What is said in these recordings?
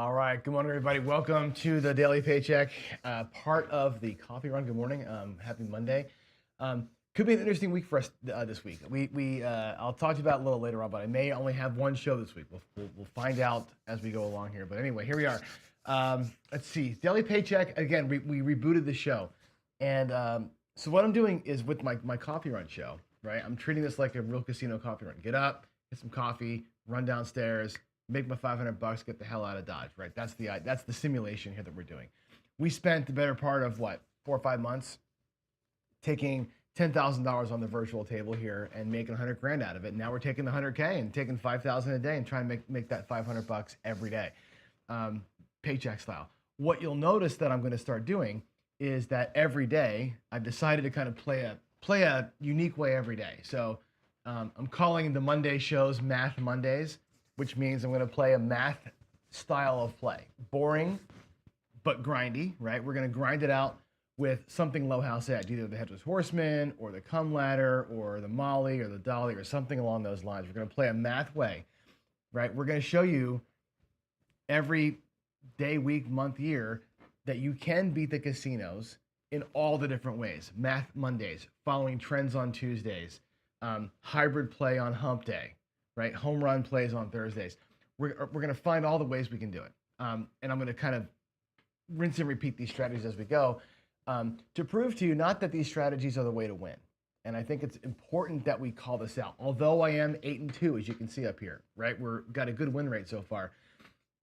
All right, good morning, everybody. Welcome to the Daily Paycheck, part of the coffee run. Good morning. Happy Monday. Could be an interesting week for us this week. I'll talk to you about it a little later on, but I may only have one show this week. We'll find out as we go along here. But anyway, here we are. Let's see. Daily Paycheck. Again, we rebooted the show, and so what I'm doing is with my coffee run show. Right, I'm treating this like a real casino coffee run. Get up, get some coffee, run downstairs, make my $500, get the hell out of Dodge, right? That's the simulation here that we're doing. We spent the better part of 4 or 5 months taking $10,000 on the virtual table here and making 100 grand out of it. Now we're taking the 100K and taking 5,000 a day and trying to make that $500 every day, paycheck style. What you'll notice that I'm going to start doing is that every day I've decided to kind of play a unique way every day. So I'm calling the Monday shows Math Mondays, which means I'm going to play a math style of play. Boring, but grindy, right? We're going to grind it out with something low house edge, either the Headless Horseman or the Come Ladder or the Molly or the Dolly or something along those lines. We're going to play a math way, right? We're going to show you every day, week, month, year that you can beat the casinos in all the different ways. Math Mondays, following trends on Tuesdays, hybrid play on hump day, right? Home run plays on Thursdays. We're going to find all the ways we can do it. And I'm going to kind of rinse and repeat these strategies as we go to prove to you not that these strategies are the way to win. And I think it's important that we call this out. Although I am 8-2, as you can see up here, right? We've got a good win rate so far.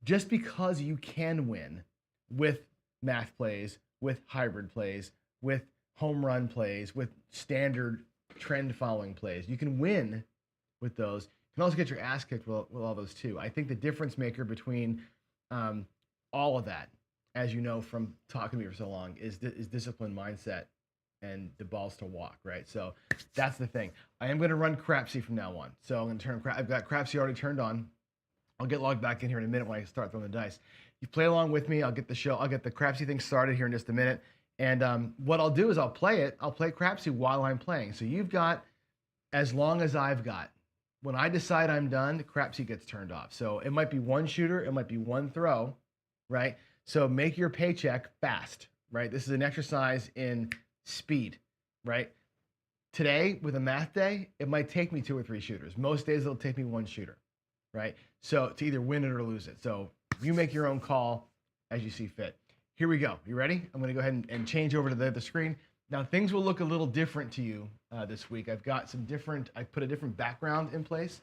Just because you can win with math plays, with hybrid plays, with home run plays, with standard trend following plays, you can win with those. You can also get your ass kicked with all those too. I think the difference maker between all of that, as you know from talking to me for so long, is discipline mindset and the balls to walk, right? So that's the thing. I am going to run Crapsy from now on. So I'm going to turn. I've got Crapsy already turned on. I'll get logged back in here in a minute when I start throwing the dice. You play along with me. I'll get the Crapsy thing started here in just a minute. And what I'll do is I'll play Crapsy while I'm playing. So you've got as long as I've got. When I decide I'm done, Crapsy gets turned off. So it might be one shooter, it might be one throw, right? So make your paycheck fast, right? This is an exercise in speed, right? Today, with a math day, it might take me 2 or 3 shooters. Most days it'll take me one shooter, right? So to either win it or lose it. So you make your own call as you see fit. Here we go. You ready? I'm going to go ahead and change over to the screen. Now things will look a little different to you this week. I've got I put a different background in place.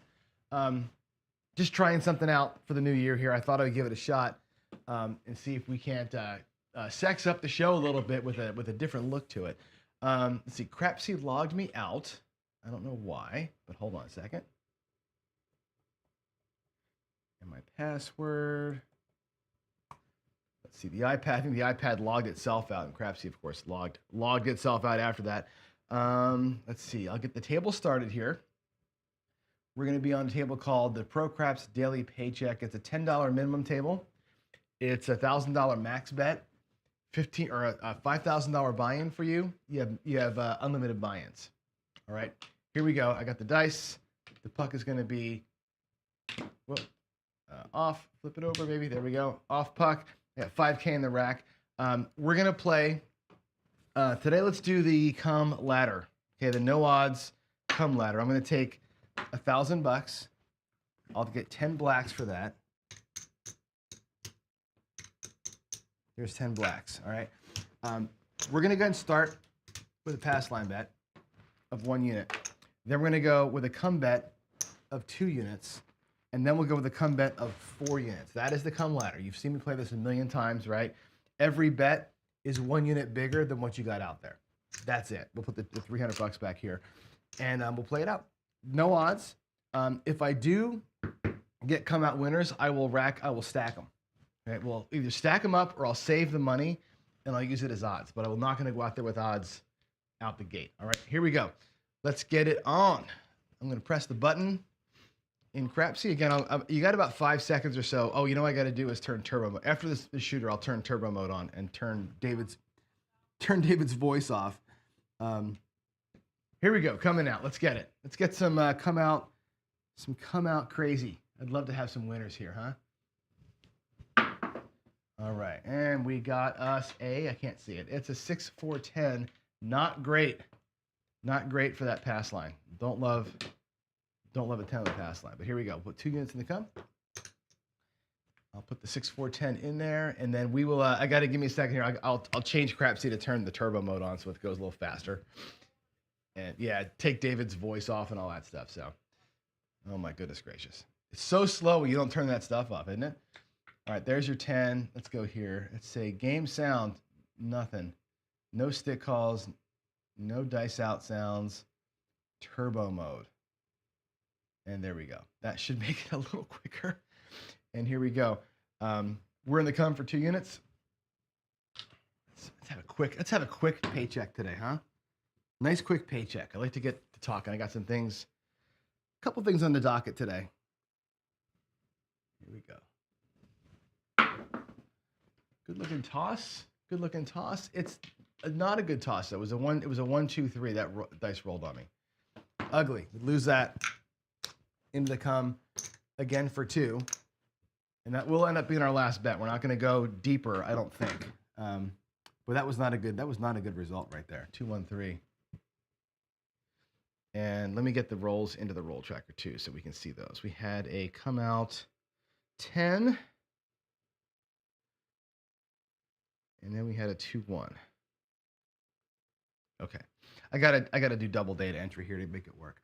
Just trying something out for the new year here. I thought I'd give it a shot and see if we can't sex up the show a little bit with a different look to it. Let's see, Crapsy logged me out. I don't know why, but hold on a second. And my password. Let's see, the iPad. I think the iPad logged itself out, and Crapsy, of course, logged itself out after that. Let's see. I'll get the table started here. We're going to be on a table called the Pro Craps Daily Paycheck. It's a $10 minimum table. It's a $1,000 max bet, a $5,000 buy-in for you. You have unlimited buy-ins. All right, here we go. I got the dice. The puck is going to be off. Flip it over, baby. There we go. Off puck. I got 5K in the rack. We're going to play today. Let's do the Come Ladder. Okay, the no odds Come Ladder. I'm going to take $1,000. I'll get 10 blacks for that. There's 10 blacks. All right. We're going to go and start with a pass line bet of 1 unit. Then we're going to go with a come bet of 2 units. And then we'll go with a come bet of 4 units. That is the Come Ladder. You've seen me play this a million times, right? Every bet is 1 unit bigger than what you got out there. That's it. We'll put the $300 back here, and we'll play it out. No odds. If I do get come out winners, I will stack them. Right? We'll either stack them up or I'll save the money and I'll use it as odds. But I'm not going to go out there with odds out the gate. All right, here we go. Let's get it on. I'm going to press the button. In Crapsy, again, you got about 5 seconds or so. Oh, you know what I got to do is turn turbo mode. After this shooter, I'll turn turbo mode on and turn David's voice off. Here we go, coming out. Let's get it. Let's get some come out crazy. I'd love to have some winners here, huh? All right, and we got us I can't see it. It's a 6-4-10. Not great. Not great for that pass line. Don't love a 10 on the pass line. But here we go. Put 2 units in the come. I'll put the 6-4-10 in there, and then we will. I got to give me a second here. I'll change Crapsy to turn the turbo mode on so it goes a little faster. And yeah, take David's voice off and all that stuff. So, oh my goodness gracious, it's so slow when you don't turn that stuff off, isn't it? All right, there's your 10. Let's go here. Let's say game sound, nothing. No stick calls, no dice out sounds, turbo mode. And there we go. That should make it a little quicker. And here we go. We're in the come for 2 units. Let's have a quick paycheck today, huh? Nice quick paycheck. I like to get to talking. I got some things, a couple things on the docket today. Here we go. Good looking toss. Good looking toss. It's not a good toss. It was a 1, 2, 3. That dice rolled on me. Ugly. We lose that into the come again for 2, and that will end up being our last bet. We're not going to go deeper, I don't think. But that was not a good result right there. 2, 1, 3. And let me get the rolls into the roll tracker too, so we can see those. We had a come out 10. And then we had a 2, 1. Okay. I gotta do double data entry here to make it work.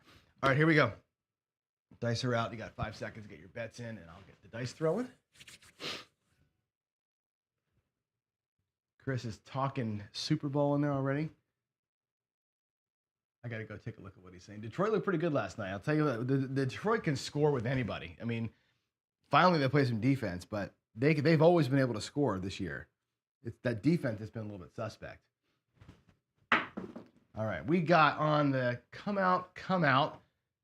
All right, here we go. Dice are out. You got 5 seconds to get your bets in, and I'll get the dice throwing. Chris is talking Super Bowl in there already. I got to go take a look at what he's saying. Detroit looked pretty good last night. I'll tell you what, the Detroit can score with anybody. I mean, finally they play some defense, but they've always been able to score this year. It's that defense that's been a little bit suspect. All right, we got on the come out.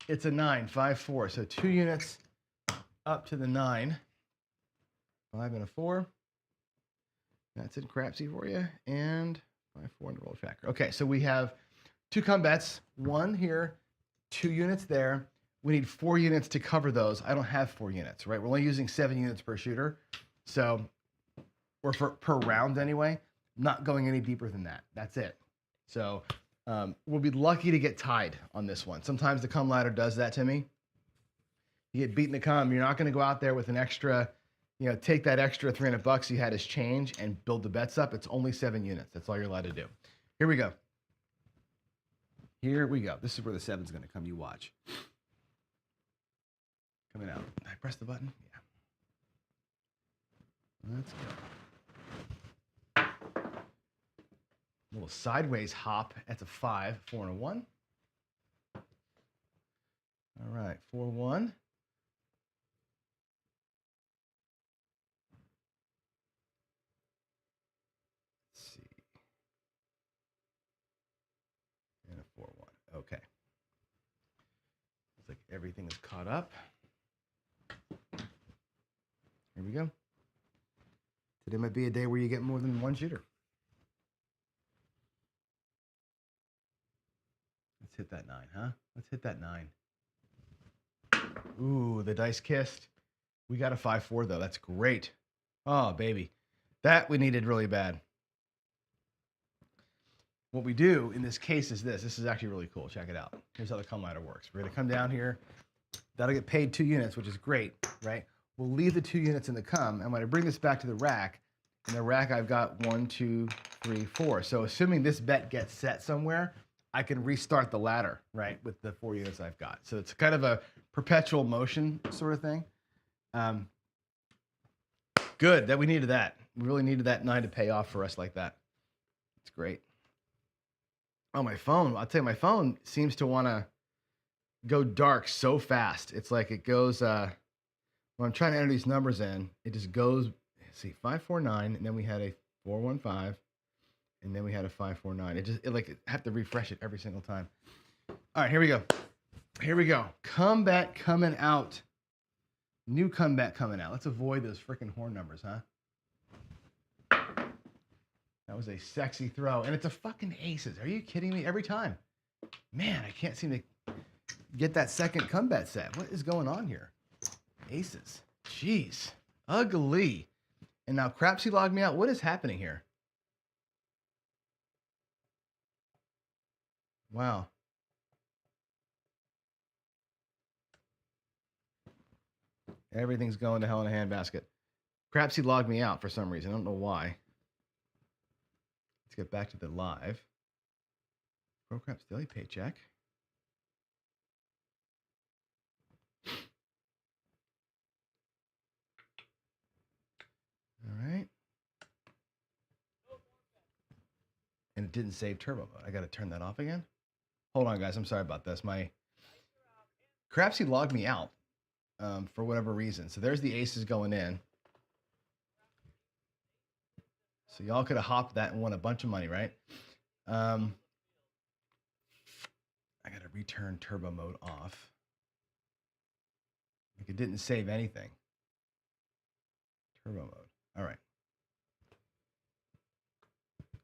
It's a 9, 5, 4. So 2 units up to the 9. 5 and a 4. That's it, Crapsy for you. And 5, 4 in the roll tracker. Okay, so we have 2 come bets. 1 here, 2 units there. We need 4 units to cover those. I don't have 4 units, right? We're only using 7 units per shooter. So, or per round anyway. Not going any deeper than that. That's it. So we'll be lucky to get tied on this one. Sometimes the come ladder does that to me. You get beaten the come. You're not going to go out there with an extra, take that extra $300 you had as change and build the bets up. It's only 7 units. That's all you're allowed to do. Here we go. Here we go. This is where the 7's going to come. You watch. Coming out. Did I press the button? Yeah. Let's go. Little sideways hop. That's a 5, 4 and a 1. All right, 4, 1. Let's see. And a 4, 1. Okay. Looks like everything is caught up. Here we go. Today might be a day where you get more than 1 shooter. Let's hit that 9, huh? Let's hit that 9. Ooh, the dice kissed. We got a 5, 4 though. That's great. Oh, baby. That we needed really bad. What we do in this case is this. This is actually really cool. Check it out. Here's how the come ladder works. We're going to come down here. That'll get paid 2 units, which is great, right? We'll leave the 2 units in the come. I'm going to bring this back to the rack. In the rack, I've got 1, 2, 3, 4. So assuming this bet gets set somewhere, I can restart the ladder, right, with the 4 units I've got. So it's kind of a perpetual motion sort of thing. Good that we needed that. We really needed that 9 to pay off for us like that. It's great. Oh, my phone. I'll tell you, my phone seems to want to go dark so fast. It's like it goes, when I'm trying to enter these numbers in, it just goes, let's see, 549, and then we had a 415. And then we had a 549. I have to refresh it every single time. All right, here we go. Here we go. Comeback coming out. New comeback coming out. Let's avoid those freaking horn numbers, huh? That was a sexy throw. And it's a fucking aces. Are you kidding me? Every time. Man, I can't seem to get that second comeback set. What is going on here? Aces. Jeez. Ugly. And now Crapsy logged me out. What is happening here? Wow. Everything's going to hell in a handbasket. Crapsy logged me out for some reason. I don't know why. Let's get back to the live. Pro Craps Daily Paycheck. All right. And it didn't save turbo mode. I got to turn that off again. Hold on, guys. I'm sorry about this. My Crapsy logged me out for whatever reason. So there's the aces going in. So y'all could have hopped that and won a bunch of money, right? I got to return turbo mode off. Like it didn't save anything. Turbo mode. All right.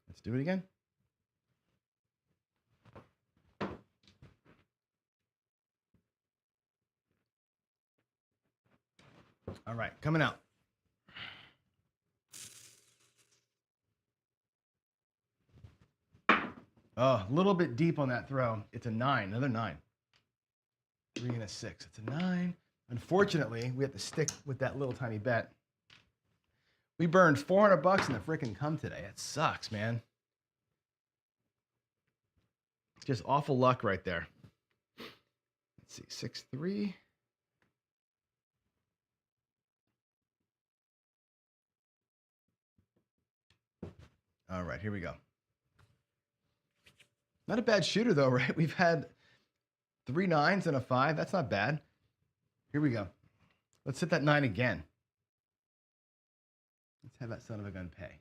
Let's do it again. All right, coming out. Oh, a little bit deep on that throw. It's a 9, another 9. 3 and a 6. It's a 9. Unfortunately, we have to stick with that little tiny bet. We burned $400 in the freaking come today. It sucks, man. Just awful luck right there. Let's see, 6-3. All right, here we go. Not a bad shooter though, right? We've had 3 9s and a 5. That's not bad. Here we go. Let's hit that 9 again. Let's have that son of a gun pay.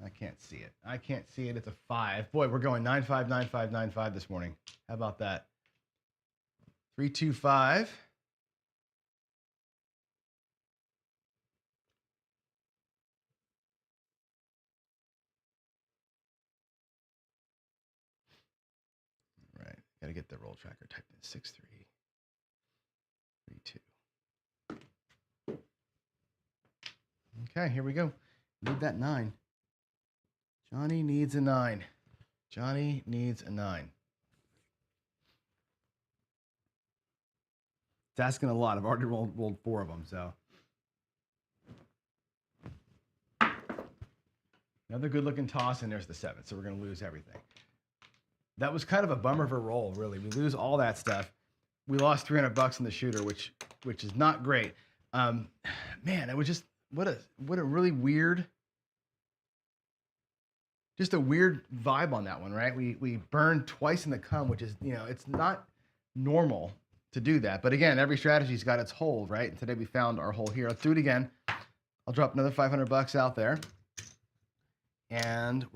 I can't see it. I can't see it. It's a 5. Boy, we're going 9-5, 9-5, 9-5 this morning. How about that? 3-2-5. All right. Got to get the roll tracker typed in. 6-3. 3-2. Okay, here we go. Need that 9. Johnny needs a 9. Johnny needs a 9. It's asking a lot. I've already rolled 4 of them, so. Another good-looking toss, and there's the 7. So we're going to lose everything. That was kind of a bummer of a roll, really. We lose all that stuff. We lost $300 in the shooter, which is not great. Man, it was just what a really weird, just a weird vibe on that one, right? We burned twice in the come, which is, it's not normal to do that. But again, every strategy's got its hold, right? And today we found our hole here. Let's do it again. I'll drop another $500 out there, and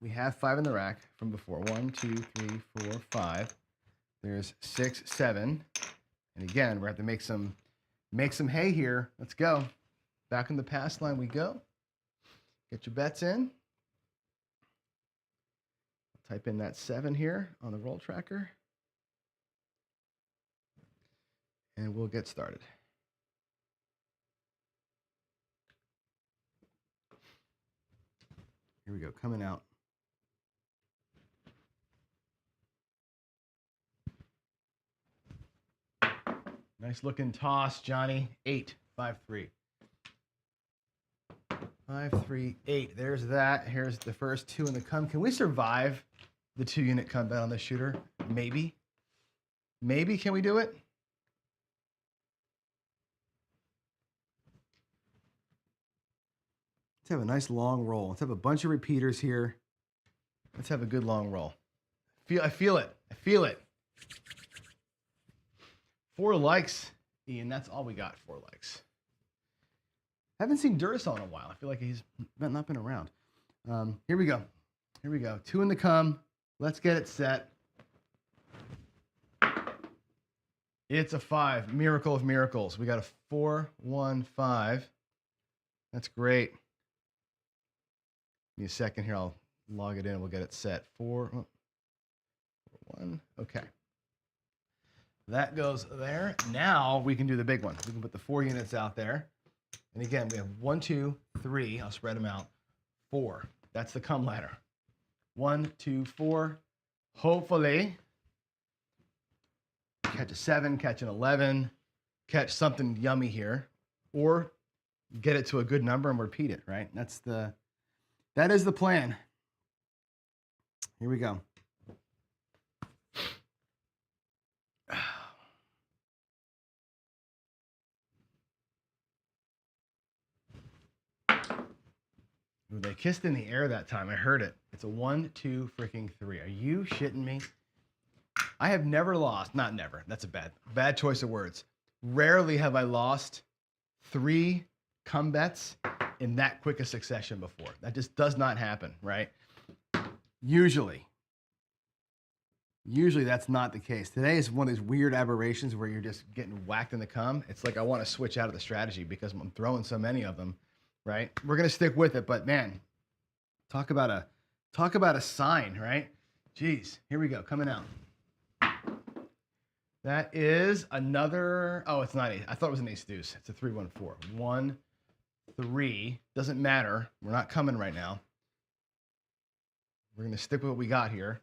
we have 5 in the rack from before. 1, 2, 3, 4, 5. There's 6, 7. And again, we're going to have to make some hay here. Let's go. Back in the pass line we go. Get your bets in. Type in that 7 here on the roll tracker. And we'll get started. Here we go, coming out. Nice looking toss, Johnny. 8, 5-3. 5-3, 8. There's that. Here's the first 2 in the come. Can we survive the 2-unit come bet on this shooter? Maybe. Maybe. Can we do it? Let's have a nice long roll. Let's have a bunch of repeaters here. Let's have a good long roll. I feel it. I feel it. 4 likes, Ian. That's all we got. 4 likes. Haven't seen Duracell in a while. I feel like he's not been around. Here we go. Here we go. 2 in the come. Let's get it set. It's a 5. Miracle of miracles. We got a 4, 1, 5. That's great. Give me a second here. I'll log it in. We'll get it set. 4, 1. Okay. That goes there. Now we can do the big one. We can put the 4 units out there. And again, we have 1, 2, 3. I'll spread them out. 4. That's the come ladder. 1, 2, 4. Hopefully, catch a 7, catch an 11, catch something yummy here, or get it to a good number and repeat it, right? That is the plan. Here we go. Ooh, they kissed in the air that time. I heard it. It's a 1, 2, freaking 3. Are you shitting me? I have never lost, not never, that's a bad choice of words. Rarely have I lost 3 come bets in that quick a succession before. That just does not happen, right? Usually that's not the case. Today is one of these weird aberrations where you're just getting whacked in the come. It's like I want to switch out of the strategy because I'm throwing so many of them, right? We're gonna stick with it, but man, talk about a sign, right? Jeez, here we go, coming out. That is another, oh, it's not ace. I thought it was an ace deuce. It's a 3, 1, 4. 1, 3, doesn't matter. We're not coming right now. We're gonna stick with what we got here.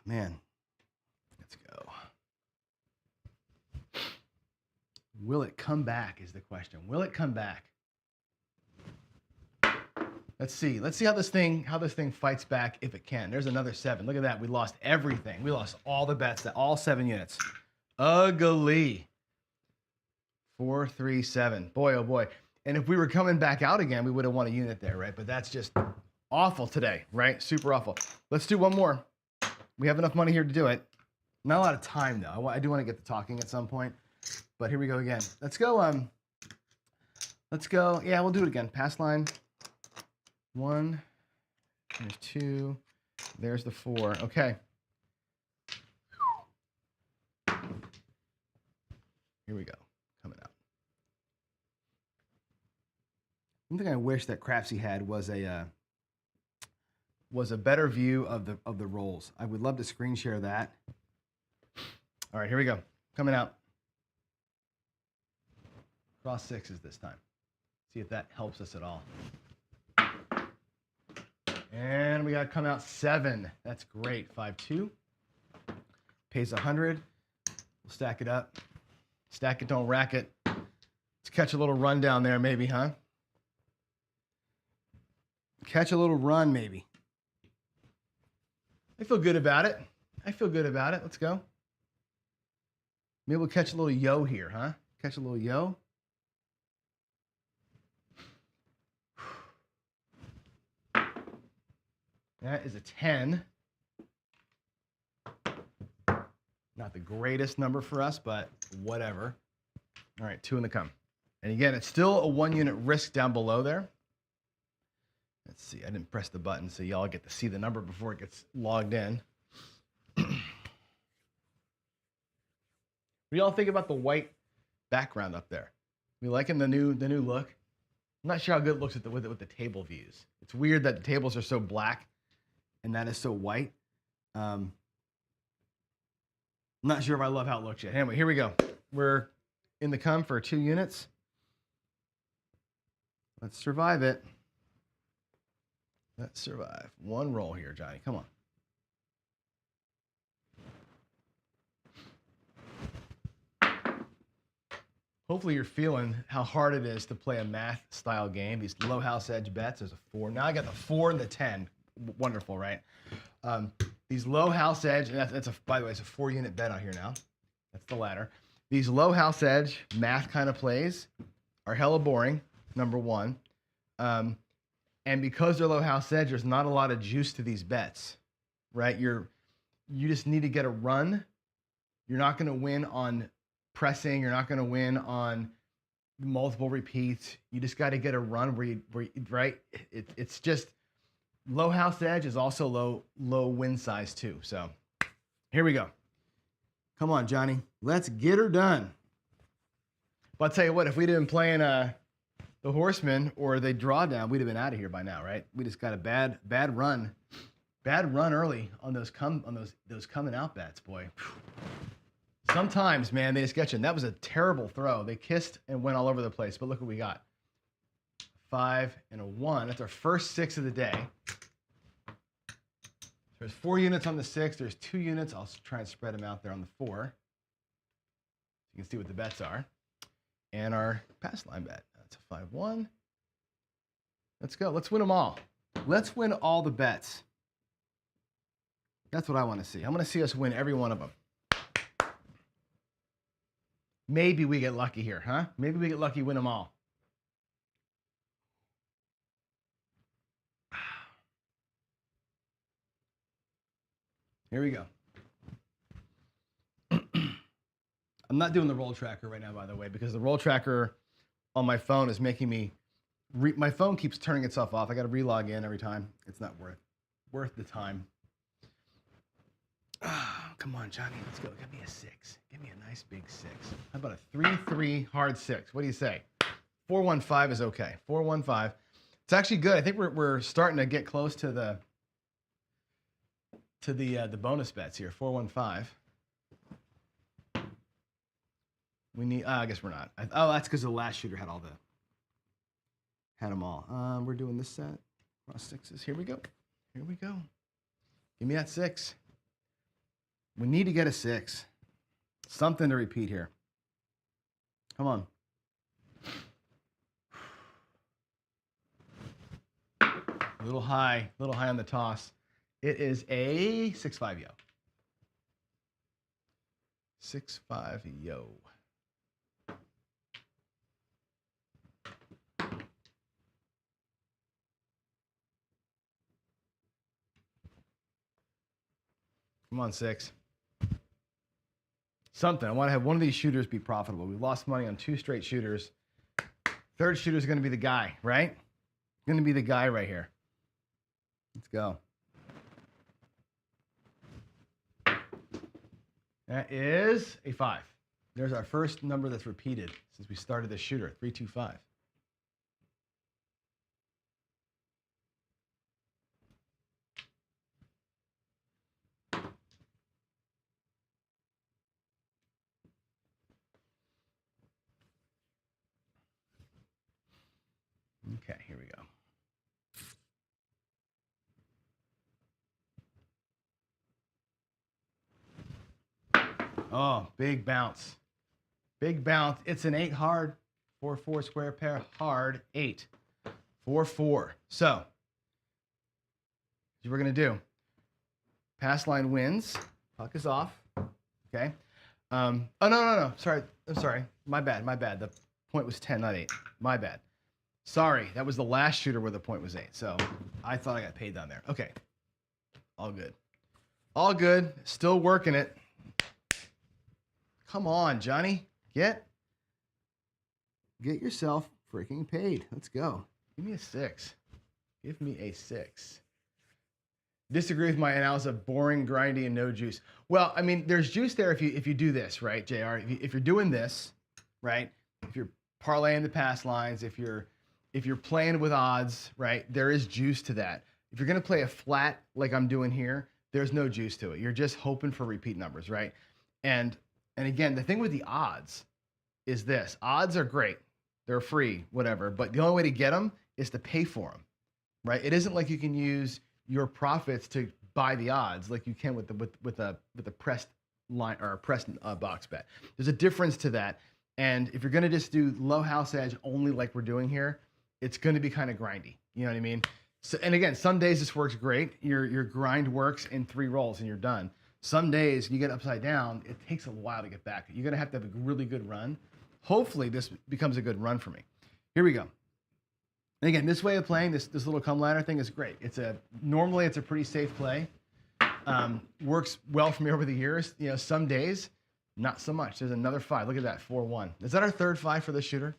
Man, let's go. Will it come back is the question. Will it come back? Let's see how this thing fights back if it can. There's another 7. Look at that. We lost everything. We lost all the bets, all 7 units. Ugly. 4, 3, 7. Boy, oh boy. And if we were coming back out again, we would have won a unit there, right? But that's just awful today, right? Super awful. Let's do one more. We have enough money here to do it. Not a lot of time though. I do want to get to talking at some point, but here we go again. Let's go. Yeah, we'll do it again. Pass line. 1, there's 2, there's the 4. Okay. Here we go. Coming out. One thing I wish that Craftsy had was a better view of the rolls. I would love to screen share that. All right, here we go. Coming out. Cross 6s this time. See if that helps us at all. And we got to come out 7. That's great. 5, 2. Pays 100. We'll stack it up. Stack it, don't rack it. Let's catch a little run down there maybe, huh? Catch a little run maybe. I feel good about it. Let's go. Maybe we'll catch a little yo here, huh? Catch a little yo. That is a 10. Not the greatest number for us, but whatever. All right, 2 in the come. And again, it's still a 1 unit risk down below there. Let's see, I didn't press the button so y'all get to see the number before it gets logged in. What do y'all think about the white background up there? We liking the new look? I'm not sure how good it looks with the table views. It's weird that the tables are so black and that is so white. I'm not sure if I love how it looks yet. Anyway, here we go. We're in the come for 2 units. Let's survive it. Let's survive. 1 roll here, Johnny. Come on. Hopefully you're feeling how hard it is to play a math style game. These low house edge bets. There's a 4. Now I got the 4 and the 10. Wonderful, right? These low house edge, and that's by the way, it's a 4 unit bet out here now. That's the ladder. These low house edge math kind of plays are hella boring, number 1. And because they're low house edge, there's not a lot of juice to these bets, right? You just need to get a run. You're not going to win on pressing. You're not going to win on multiple repeats. You just got to get a run where you right? It's just low house edge is also low win size too. So here we go. Come on, Johnny. Let's get her done. But I'll tell you what, if we'd have been playing the Horseman or the Drawdown, we'd have been out of here by now, right? We just got a bad run Bad run early on those coming out bets, boy. Sometimes, man, they just get you. And that was a terrible throw. They kissed and went all over the place. But look what we got. 5 and a 1. That's our first 6 of the day. There's 4 units on the 6. There's 2 units. I'll try and spread them out there on the 4. You can see what the bets are. And our pass line bet. That's a 5-1. Let's go. Let's win them all. Let's win all the bets. That's what I want to see. I want to see us win every one of them. Maybe we get lucky here, huh? Maybe we get lucky, win them all. Here we go. I'm not doing the roll tracker right now, by the way, because the roll tracker on my phone is making me, my phone keeps turning itself off. I got to re-log in every time. It's not worth the time. Oh, come on, Johnny, let's go. Give me a 6. Give me a nice big 6. How about a 3-3 hard 6? What do you say? 4-1-5 is okay. 4-1-5. It's actually good. I think we're starting to get close to the bonus bets here. 4-1-5. We need. I guess we're not. Oh, that's because the last shooter had them all. We're doing this set. Cross 6s. Here we go. Here we go. Give me that 6. We need to get a 6. Something to repeat here. Come on. A little high on the toss. It is a 6-5 yo. 6-5 yo. Come on, 6. Something. I want to have one of these shooters be profitable. We lost money on 2 straight shooters. Third shooter is going to be the guy, right? Going to be the guy right here. Let's go. That is a 5. There's our first number that's repeated since we started this shooter, 3-2-5. Okay, here we go. Oh, big bounce. Big bounce. It's an 8 hard. 4-4 square pair hard 8. 4-4. So, here's what we're going to do. Pass line wins. Puck is off. Okay. Oh, no. Sorry. I'm sorry. My bad. The point was 10, not 8. My bad. Sorry. That was the last shooter where the point was 8. So, I thought I got paid down there. Okay. All good. All good. Still working it. Come on, Johnny. Get yourself freaking paid. Let's go. Give me a 6. Give me a 6. Disagree with my analysis of boring, grindy, and no juice. Well, I mean, there's juice there if you do this, right, JR? If you're doing this, right? If you're parlaying the pass lines, if you're playing with odds, right? There is juice to that. If you're gonna play a flat like I'm doing here, there's no juice to it. You're just hoping for repeat numbers, right? And again, the thing with the odds is this. Odds are great. They're free, whatever. But the only way to get them is to pay for them, right? It isn't like you can use your profits to buy the odds like you can with the pressed line or pressed box bet. There's a difference to that. And if you're going to just do low house edge only like we're doing here, it's going to be kind of grindy. You know what I mean? So, and again, some days this works great. Your grind works in 3 rolls and you're done. Some days you get upside down, it takes a while to get back. You're going to have a really good run. Hopefully this becomes a good run for me. Here we go. And again, this way of playing, this little come ladder thing is great. Normally it's a pretty safe play. Works well for me over the years. You know, some days, not so much. There's another 5. Look at that, 4-1. Is that our third 5 for this shooter?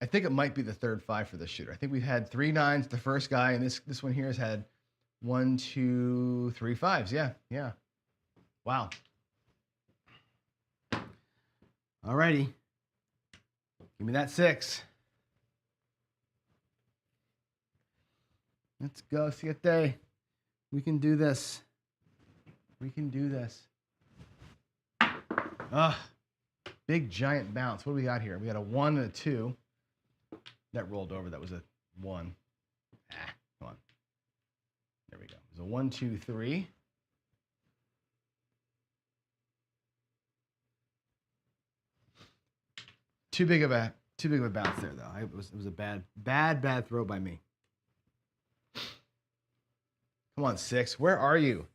I think it might be the third 5 for this shooter. I think we've had 3 9s, the first guy, and this one here has had 1, 2, 3 5s. Yeah. Wow. All righty. Give me that 6. Let's go. Siete. We can do this. We can do this. Big giant bounce. What do we got here? We got a 1 and a 2. That rolled over. That was a 1. Come on. There we go. It was a 1, 2, 3. Too big of a bounce there, though. It was a bad throw by me. Come on, 6. Where are you?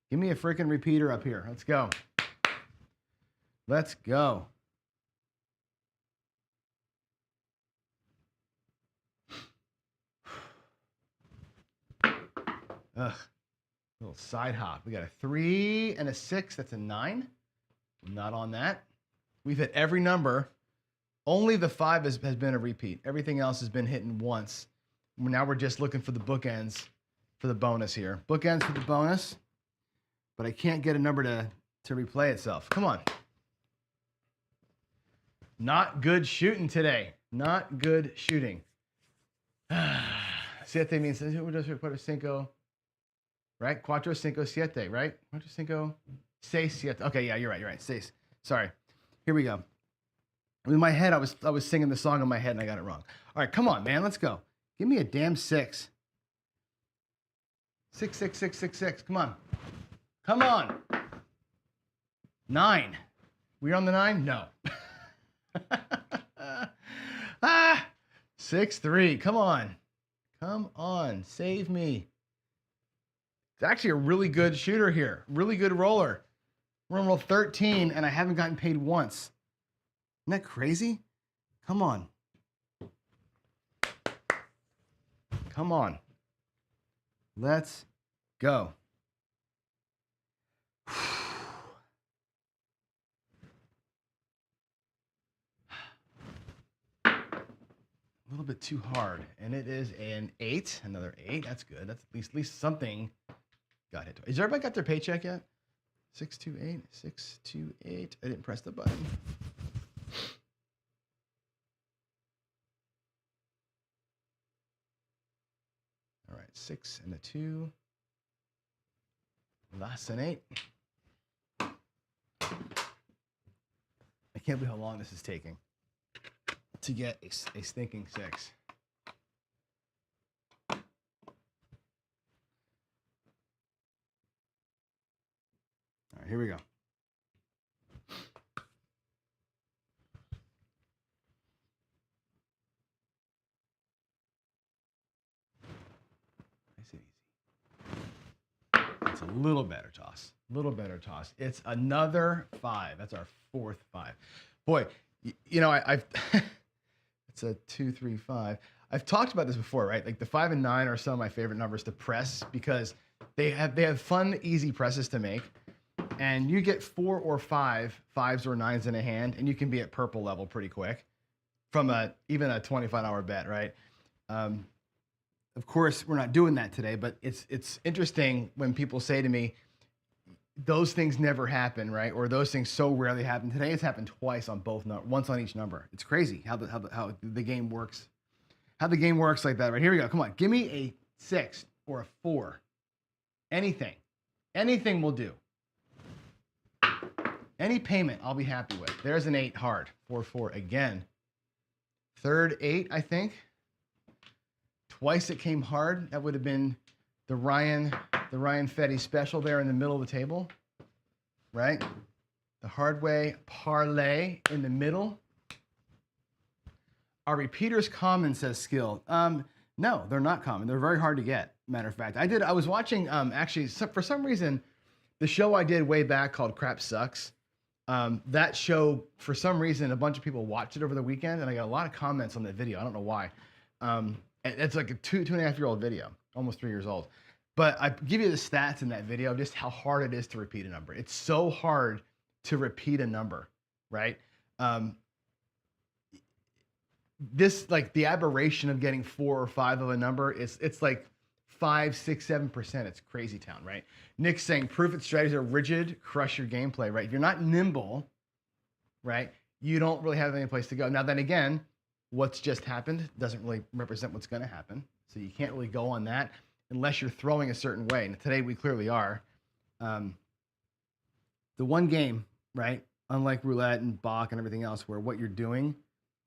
Give me a freaking repeater up here. Let's go. Let's go. Ugh. Little side hop. We got a 3 and a 6. That's a 9. Not on that. We've hit every number. Only the 5 has been a repeat. Everything else has been hitting once. Now we're just looking for the bookends for the bonus here. Bookends for the bonus. But I can't get a number to replay itself. Come on. Not good shooting today. Not good shooting. Siete means cuatro, cinco, right? Cuatro, cinco, siete, right? Cuatro, cinco, seis, siete. Okay, yeah, you're right. Seis. Sorry. Here we go. In my head, I was singing the song in my head and I got it wrong. All right, come on, man. Let's go. Give me a damn 6. 6, 6, 6, 6, 6. Come on. Come on. 9. We on the 9? No. 6, 3. Come on. Come on. Save me. It's actually a really good shooter here. Really good roller. We're on roll 13 and I haven't gotten paid once. Isn't that crazy? Come on. Come on. Let's go. A little bit too hard. And it is an 8. Another 8. That's good. That's at least something got hit. Has everybody got their paycheck yet? 628. 628. I didn't press the button. All right, 6 and a 2. Last an 8. I can't believe how long this is taking to get a stinking 6. All right, here we go. It's a little better toss. It's another 5. That's our 4th 5. Boy, you know, I've it's a 2, 3, 5. I've talked about this before, right? Like the 5 and 9 are some of my favorite numbers to press because they have fun, easy presses to make. And you get 4 or 5 5s or 9s in a hand, and you can be at purple level pretty quick from even a $25 bet, right? Of course, we're not doing that today, but it's interesting when people say to me, those things never happen, right? Or those things so rarely happen. Today it's happened twice on both once on each number. It's crazy how the game works. How the game works like that, right? Here we go. Come on. Give me a 6 or a 4. Anything. Anything will do. Any payment I'll be happy with. There's an 8 hard. 4, 4 again. Third 8, I think. Twice it came hard. That would have been the Ryan Fetty special there in the middle of the table, right? The hard way parlay in the middle. Are repeaters common, says Skill? No, they're not common. They're very hard to get, matter of fact. I was watching, actually, for some reason, the show I did way back called Crap Sucks. That show, for some reason, a bunch of people watched it over the weekend, and I got a lot of comments on that video. I don't know why. It's like a 2.5-year-old video, almost 3 years old. But I give you the stats in that video of just how hard it is to repeat a number. It's so hard to repeat a number, right? This, like the aberration of getting 4 or 5 of a number, it's like 5, 6, 7%. It's crazy town, right? Nick's saying proof its strategies are rigid, crush your gameplay, right? If you're not nimble, right, you don't really have any place to go. Now then again, what's just happened doesn't really represent what's going to happen. So you can't really go on that. unless you're throwing a certain way. And today we clearly are. The one game, right? Unlike roulette and Bach and everything else, where what you're doing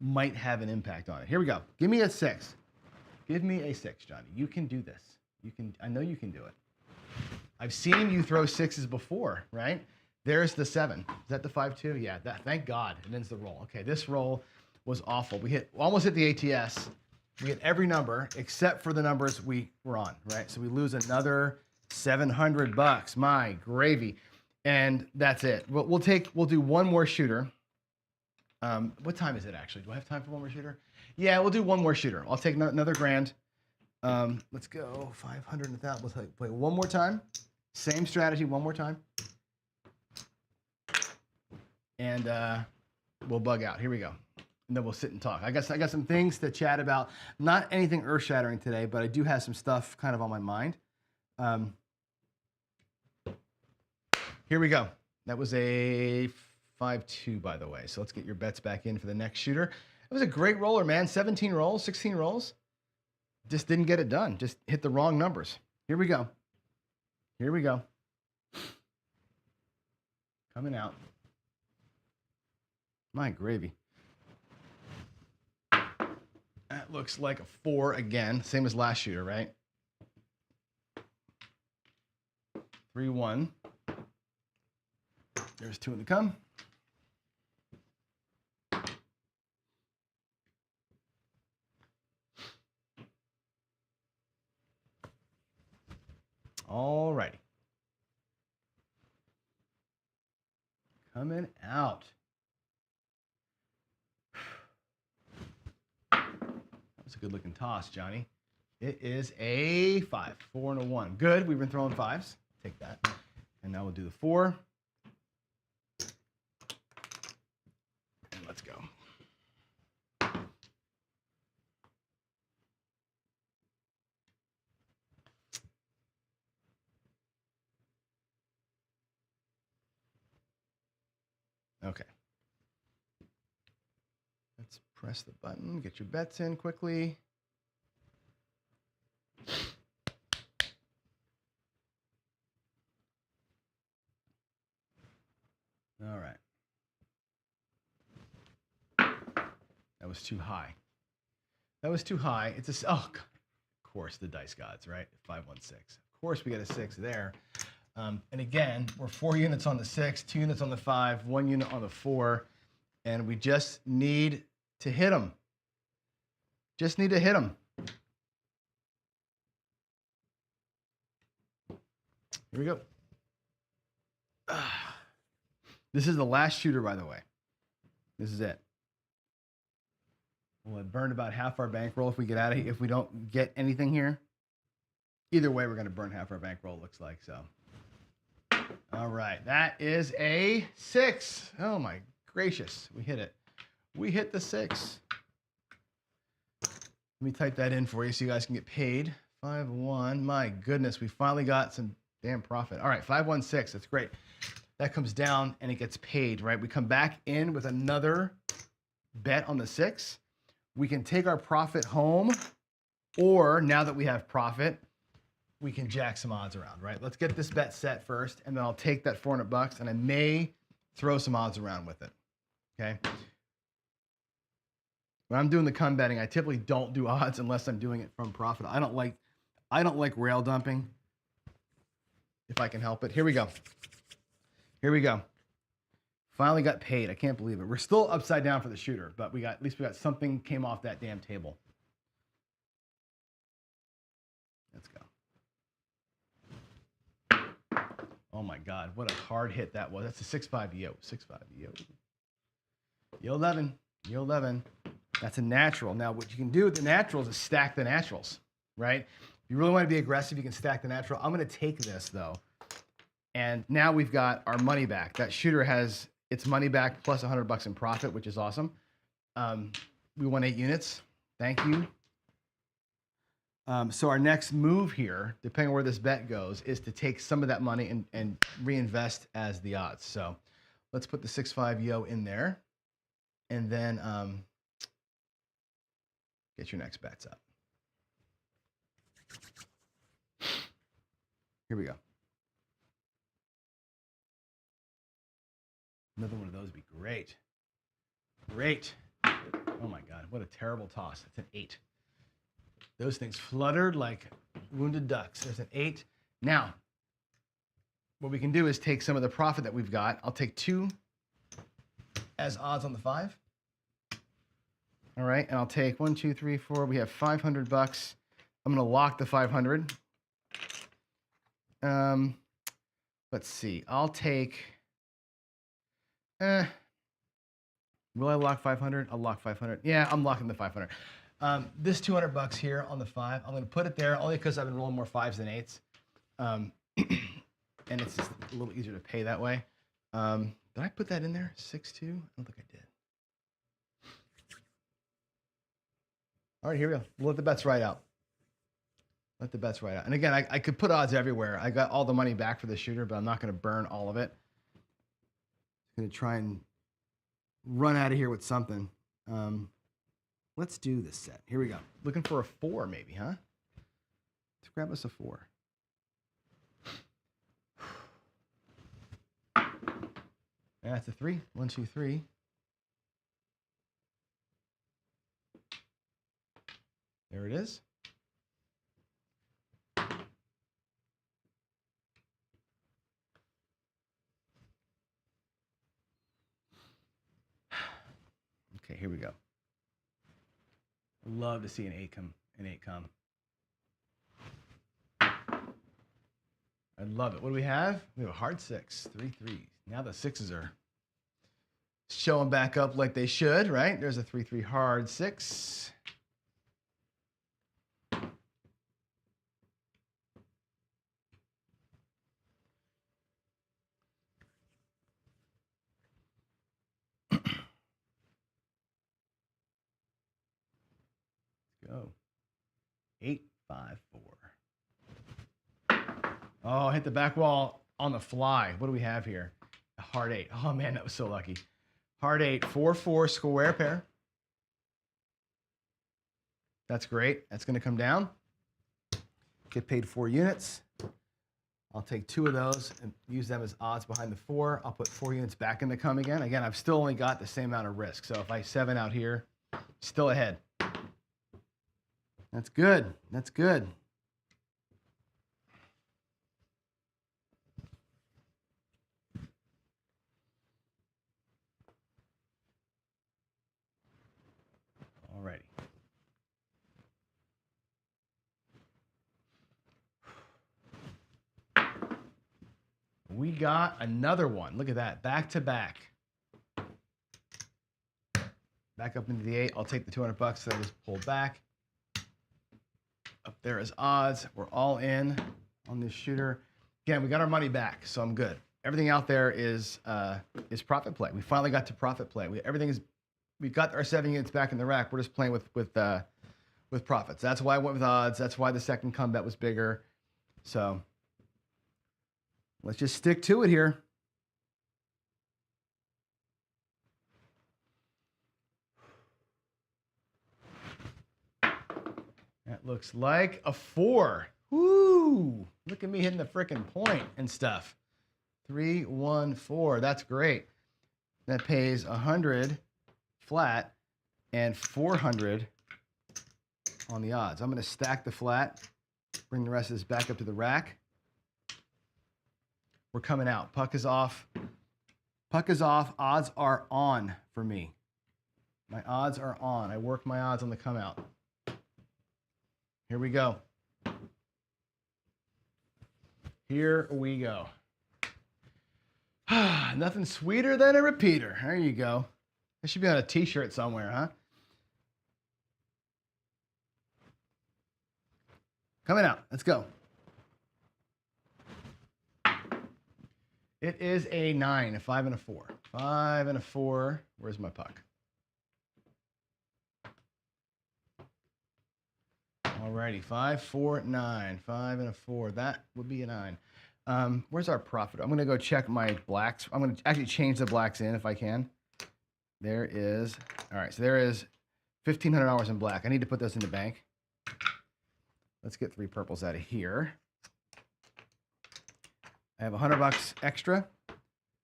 might have an impact on it. Here we go. Give me a 6. Give me a 6, Johnny. You can do this. You can. I know you can do it. I've seen you throw 6s before, right? There's the 7. Is that the 5-2? Yeah. Thank God. It ends the roll. Okay. This roll was awful. We almost hit the ATS. We hit every number except for the numbers we were on, right? So we lose another $700. My gravy. And that's it. We'll do one more shooter. What time is it actually? Do I have time for one more shooter? Yeah, we'll do one more shooter. I'll take another grand. Let's go 500 and 1,000. Let's play one more time. Same strategy, one more time. And we'll bug out. Here we go. And then we'll sit and talk. I got some things to chat about. Not anything earth-shattering today, but I do have some stuff kind of on my mind. Here we go. That was a 5-2, by the way. So let's get your bets back in for the next shooter. It was a great roller, man. 17 rolls, 16 rolls. Just didn't get it done. Just hit the wrong numbers. Here we go. Here we go. Coming out. My gravy. That looks like a 4 again. Same as last shooter, right? 3-1. There's 2 in the come. All righty. Coming out. That was a good looking toss, Johnny. It is a 5, 4 and a 1. Good. We've been throwing 5s. Take that. And now we'll do the 4. And let's go. Okay. Let's press the button. Get your bets in quickly. All right. That was too high. That was too high. It's a, oh, of course, the dice gods, right? 516. Of course, we got a 6 there. And again, we're 4 units on the 6, 2 units on the 5, 1 unit on the 4, and we just need to hit them. Just need to hit them. Here we go. This is the last shooter, by the way. This is it. We'll have burned about half our bankroll if we get out of here. If we don't get anything here, either way, we're going to burn half our bankroll. Looks like so. All right, that is a 6. Oh my gracious, we hit it. We hit the 6. Let me type that in for you so you guys can get paid. 5-1. My goodness, we finally got some damn profit. All right, 5-1-6. That's great. That comes down and it gets paid, right? We come back in with another bet on the 6. We can take our profit home, or now that we have profit, we can jack some odds around, right? Let's get this bet set first, and then I'll take that $400 and I may throw some odds around with it. Okay. When I'm doing the cum betting, I typically don't do odds unless I'm doing it from profit. I don't like rail dumping if I can help it. Here we go. Here we go. Finally got paid. I can't believe it. We're still upside down for the shooter, but at least we got something came off that damn table. Let's go. Oh my God, what a hard hit that was. That's a 6-5 yo. 6-5 yo. Yo 11. Yo 11. That's a natural. Now, what you can do with the naturals is stack the naturals, right? If you really want to be aggressive, you can stack the natural. I'm going to take this, though. And now we've got our money back. That shooter has its money back plus $100 in profit, which is awesome. We won 8 units. Thank you. So our next move here, depending on where this bet goes, is to take some of that money and reinvest as the odds. So let's put the 6-5 yo in there. And then get your next bets up. Here we go. Another one of those would be great. Great. Oh my God, what a terrible toss. It's an 8. Those things fluttered like wounded ducks. There's an 8. Now, what we can do is take some of the profit that we've got. I'll take 2 as odds on the 5. All right, and I'll take 1, 2, 3, 4. We have $500. I'm gonna lock the 500. Let's see. I'll take. Will I lock 500? I'll lock 500. Yeah, I'm locking the 500. This $200 here on the 5, I'm going to put it there only because I've been rolling more 5s than 8s. And it's just a little easier to pay that way. Did I put that in there? 6-2? I don't think I did. All right, here we go. We'll let the bets ride out. Let the bets ride out. And again, I could put odds everywhere. I got all the money back for the shooter, but I'm not going to burn all of it. I'm going to try and run out of here with something. Let's do this set. Here we go. Looking for a 4 maybe, huh? Let's grab us a 4. That's a 3. 1, 2, 3. There it is. Okay, here we go. Love to see an 8 come. I love it. What do we have? We have a hard 6, 3 3s. Now the 6s are showing back up like they should, right? There's a 3-3 hard 6. Go. 8, 5, 4. Oh, hit the back wall on the fly. What do we have here? A hard 8. Oh man, that was so lucky. Hard 8, 4, 4, square pair. That's great. That's going to come down. Get paid 4 units. I'll take 2 of those and use them as odds behind the 4. I'll put 4 units back in the come again. Again, I've still only got the same amount of risk. So if I 7 out here, still ahead. That's good. That's good. Alrighty. We got another one. Look at that. Back to back. Back up into the 8. I'll take the $200 that I just pulled back. Up there is odds. We're all in on this shooter. Again, we got our money back, so I'm good. Everything out there is profit play. We finally got to profit play. We got our 7 units back in the rack. We're just playing with profits. That's why I went with odds. That's why the second come bet was bigger. So let's just stick to it here. That looks like a 4. Woo! Look at me hitting the frickin' point and stuff. 3, 1, 4. That's great. That pays 100 flat and 400 on the odds. I'm going to stack the flat, bring the rest of this back up to the rack. We're coming out. Puck is off. Puck is off. Odds are on for me. My odds are on. I work my odds on the come out. Here we go. Here we go. Nothing sweeter than a repeater. There you go. That should be on a t-shirt somewhere, huh? Coming out. Let's go. It is a 9, a 5, and a 4. 5 and a 4. Where's my puck? Alrighty, 5, 4, 9. 5 and a 4. That would be a 9. Where's our profit? I'm gonna go check my blacks. I'm gonna actually change the blacks in if I can. There is, all right, so there is $1,500 in black. I need to put those in the bank. Let's get 3 purples out of here. I have $100 extra.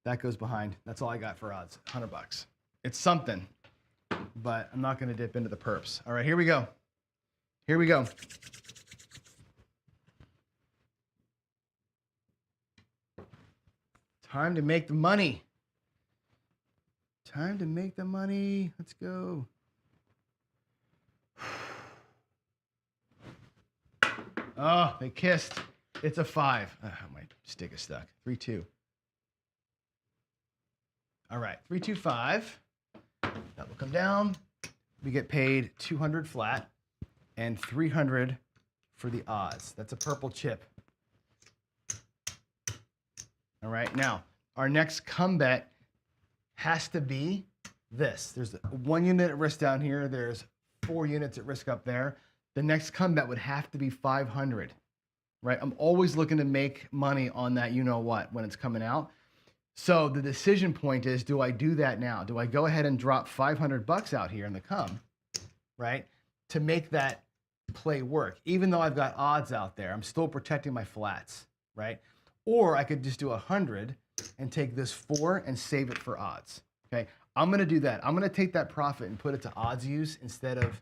That goes behind. That's all I got for odds. $100. It's something, but I'm not going to dip into the perps. All right, here we go. Here we go. Time to make the money. Time to make the money. Let's go. Oh, they kissed. It's a 5. Oh, my stick is stuck. 3-2. All right, 325. That will come down. We get paid 200 flat and 300 for the odds. That's a purple chip. All right, now our next come bet has to be this. There's 1 unit at risk down here. There's 4 units at risk up there. The next come bet would have to be 500, right? I'm always looking to make money on that you know what when it's coming out. So the decision point is, do I do that now? Do I go ahead and drop $500 out here in the come, right, to make that play work? Even though I've got odds out there, I'm still protecting my flats, right? Or I could just do 100 and take this 4 and save it for odds, okay? I'm going to do that. I'm going to take that profit and put it to odds use instead of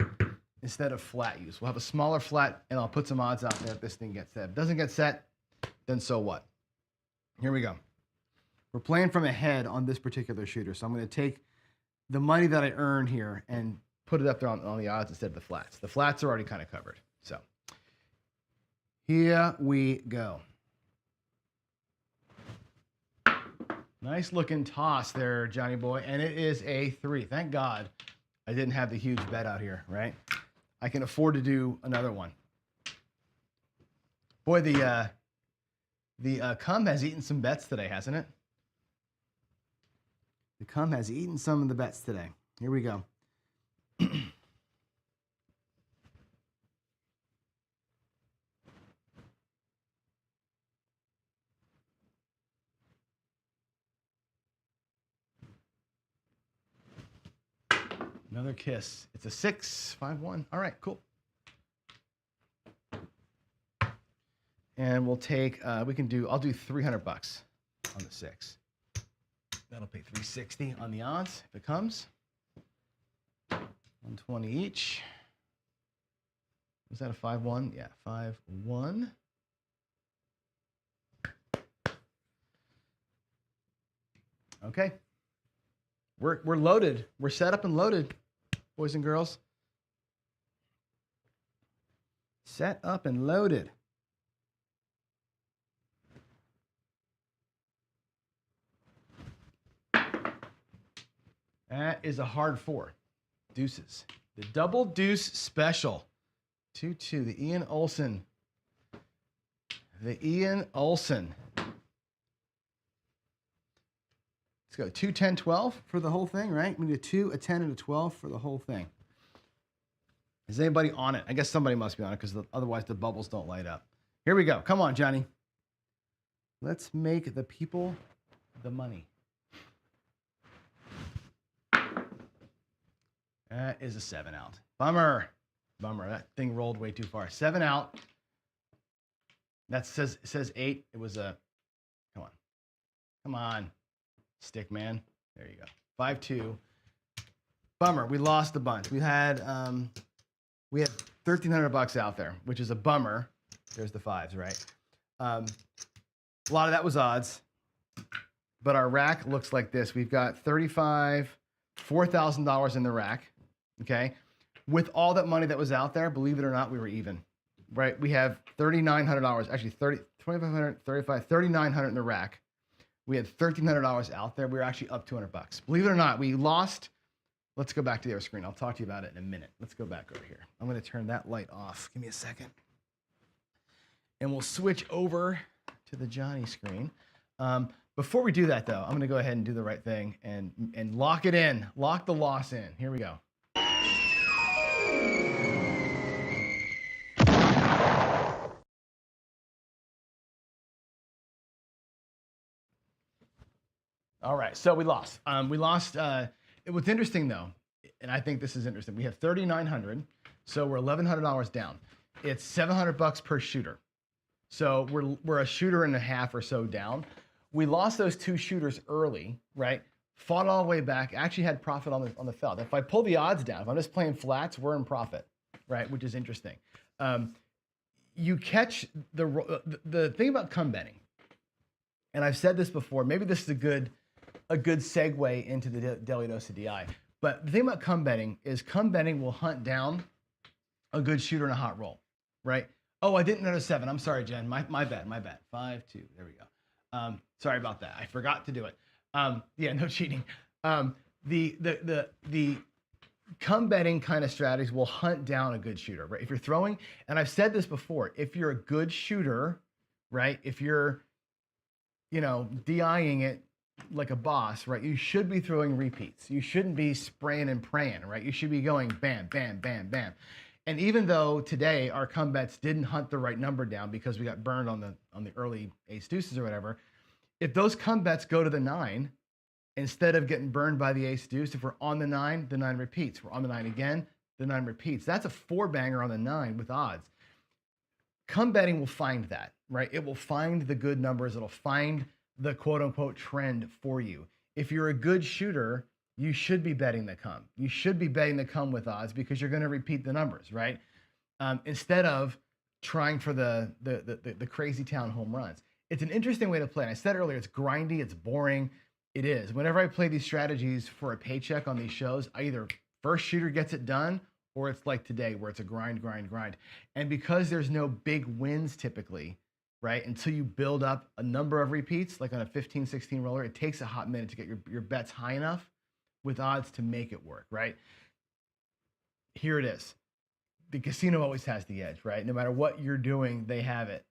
flat use. We'll have a smaller flat, and I'll put some odds out there if this thing gets set. If it doesn't get set, then so what? Here we go. We're playing from ahead on this particular shooter, so I'm going to take the money that I earn here and put it up there on the odds instead of the flats. The flats are already kind of covered. So here we go. Nice looking toss there, Johnny boy, and it is a 3. Thank God I didn't have the huge bet out here, right? I can afford to do another one. Boy, the cum has eaten some bets today, hasn't it? The cum has eaten some of the bets today. Here we go. Another kiss. It's a 6, 5-1. All right, cool. And we'll take, I'll do $300 on the 6. That'll pay 360 on the odds if it comes. 120 each. Was that a 5-1? Yeah, 5-1. Okay. We're loaded. We're set up and loaded, boys and girls. Set up and loaded. That is a hard 4. Deuces. The double deuce special. 2-2. The Ian Olsen. The Ian Olsen. Let's go 2, 10, 12 for the whole thing, right? We need a 2, a 10, and a 12 for the whole thing. Is anybody on it? I guess somebody must be on it because otherwise the bubbles don't light up. Here we go. Come on, Johnny. Let's make the people the money. That is a 7 out. Bummer. Bummer. That thing rolled way too far. 7 out. That says 8. It was a, come on. Come on. Stick man. There you go. 5-2. Bummer. We lost a bunch. We had $1,300 out there, which is a bummer. There's the 5s, right? A lot of that was odds, but our rack looks like this. We've got $4,000 in the rack. Okay. With all that money that was out there, believe it or not, we were even, right? We have $3,900, actually $2,500, $35, $3,900 in the rack. We had $1,300 out there. We were actually up $200. Believe it or not, we lost. Let's go back to the other screen. I'll talk to you about it in a minute. Let's go back over here. I'm going to turn that light off. Give me a second. And we'll switch over to the Johnny screen. Before we do that, though, I'm going to go ahead and do the right thing and lock it in. Lock the loss in. Here we go. All right, so we lost. It was interesting though, and I think this is interesting. We have 3,900, so we're $1,100 down. It's $700 per shooter. So we're a shooter and a half or so down. We lost those 2 shooters early, right? Fought all the way back. Actually had profit on the felt. If I pull the odds down, if I'm just playing flats, we're in profit, right? Which is interesting. You catch the thing about come betting, and I've said this before. Maybe this is a good segue into the daily dose of DI. But the thing about come betting is come betting will hunt down a good shooter in a hot roll, right? Oh, I didn't notice 7. I'm sorry, Jen. My bad. 5-2. There we go. Sorry about that. I forgot to do it. Yeah, no cheating. The come betting kind of strategies will hunt down a good shooter, right? If you're throwing, and I've said this before, if you're a good shooter, right? If you're, DIing it like a boss, right? You should be throwing repeats. You shouldn't be spraying and praying, right? You should be going bam, bam, bam, bam. And even though today our come bets didn't hunt the right number down because we got burned on the early ace deuces or whatever, if those come bets go to the 9, instead of getting burned by the ace deuce, if we're on the 9 repeats. We're on the 9 again, the 9 repeats. That's a 4-banger on the 9 with odds. Come betting will find that, right? It will find the good numbers. It'll find the quote unquote trend for you. If you're a good shooter, you should be betting the come. You should be betting the come with odds because you're going to repeat the numbers, right? Instead of trying for the crazy town home runs. It's an interesting way to play. And I said earlier, it's grindy, it's boring. It is. Whenever I play these strategies for a paycheck on these shows, I either first shooter gets it done, or it's like today where it's a grind. And because there's no big wins typically, right, until you build up a number of repeats, like on a 15-16 roller, it takes a hot minute to get your bets high enough with odds to make it work, right? Here it is. The casino always has the edge, right? No matter what you're doing, they have it.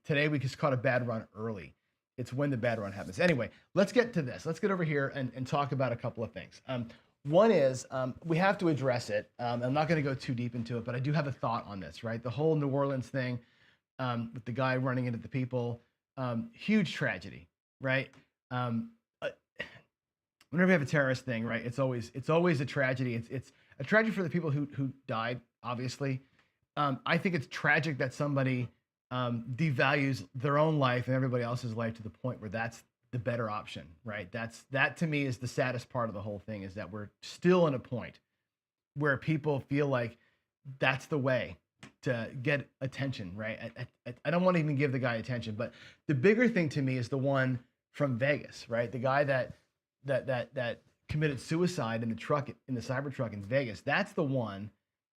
Today we just caught a bad run early. It's when the bad run happens. Anyway, let's get to this. Let's get over here and talk about a couple of things. One is we have to address it. I'm not going to go too deep into it, but I do have a thought on this, right? The whole New Orleans thing with the guy running into the people, huge tragedy, right? Whenever you have a terrorist thing, right, it's always a tragedy. It's a tragedy for the people who died, obviously. I think it's tragic that somebody devalues their own life and everybody else's life to the point where that's the better option, right? That to me is the saddest part of the whole thing, is that we're still in a point where people feel like that's the way to get attention, right? I don't want to even give the guy attention, but the bigger thing to me is the one from Vegas, right? The guy that committed suicide in the Cybertruck in Vegas. That's the one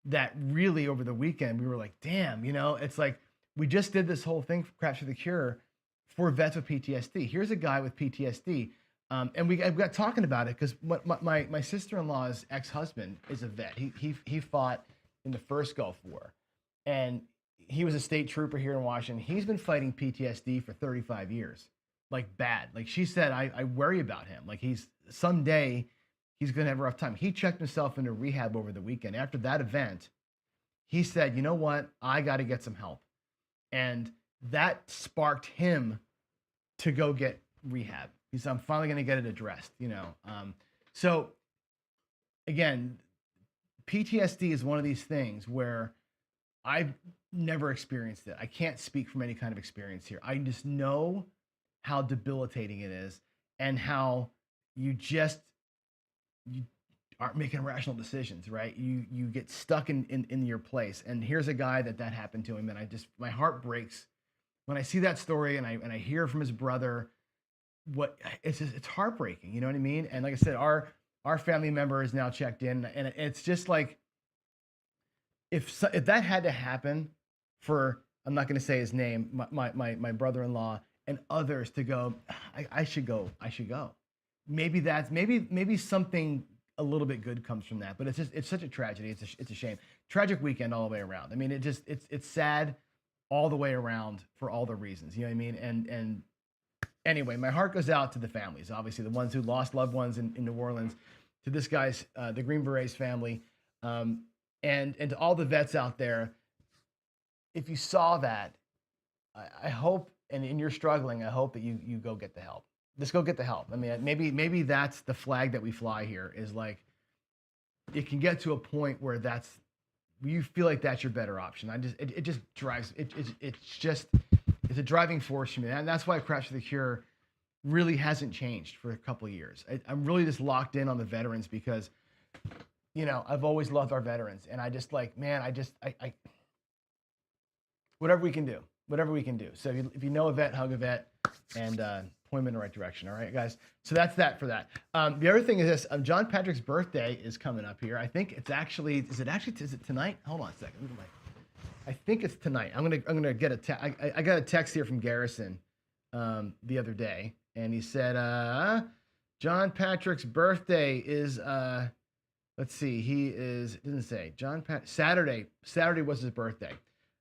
that really over the weekend we were like, damn, it's like we just did this whole thing for Crash for the Cure for vets with PTSD. Here's a guy with PTSD. And I got talking about it because my sister-in-law's ex-husband is a vet. He fought in the first Gulf War, and he was a state trooper here in Washington. He's been fighting PTSD for 35 years, like bad. Like she said, I worry about him. Like someday he's going to have a rough time. He checked himself into rehab over the weekend. After that event, he said, you know what? I got to get some help. And that sparked him to go get rehab. He said, I'm finally going to get it addressed, So again, PTSD is one of these things where I've never experienced it. I can't speak from any kind of experience here. I just know how debilitating it is and how you aren't making rational decisions, right? You get stuck in your place. And here's a guy that happened to him, and my heart breaks when I see that story and I hear from his brother. It's heartbreaking, you know what I mean? And like I said, our family member is now checked in, and it's just like if that had to happen for, I'm not going to say his name, my brother-in-law and others to go, I should go. Maybe something a little bit good comes from that, but it's such a tragedy. It's a shame. Tragic weekend all the way around. I mean, it's sad all the way around for all the reasons, you know what I mean? And anyway, my heart goes out to the families, obviously the ones who lost loved ones in New Orleans, to this guy's, the Green Berets family, and to all the vets out there. If you saw that, I hope, and you're struggling, I hope that you go get the help. Just go get the help. I mean, maybe that's the flag that we fly here, is like, it can get to a point where you feel like that's your better option. It just drives, it's It's a driving force for me, and that's why Crash for the Cure really hasn't changed for a couple of years. I'm really just locked in on the veterans because, I've always loved our veterans, and I just like, man, I whatever we can do, whatever we can do. So if you know a vet, hug a vet, and point them in the right direction. All right, guys. So that's that for that. The other thing is this: John Patrick's birthday is coming up here. I think it's actually. Is it tonight? Hold on a second. I think it's tonight. I'm gonna get a text. I got a text here from Garrison the other day, and he said John Patrick's birthday is let's see. It didn't say Saturday. Saturday was his birthday.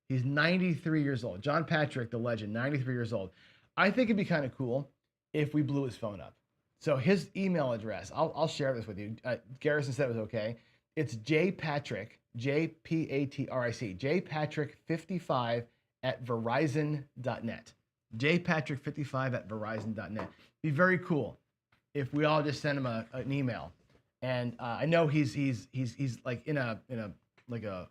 He's 93 years old. John Patrick, the legend, 93 years old. I think it'd be kind of cool if we blew his phone up. So his email address, I'll share this with you. Garrison said it was okay. It's jpatrick, Jpatrick, jpatrick55 at verizon.net. jpatrick55 at verizon.net. Be very cool if we all just send him an email. And I know he's like in a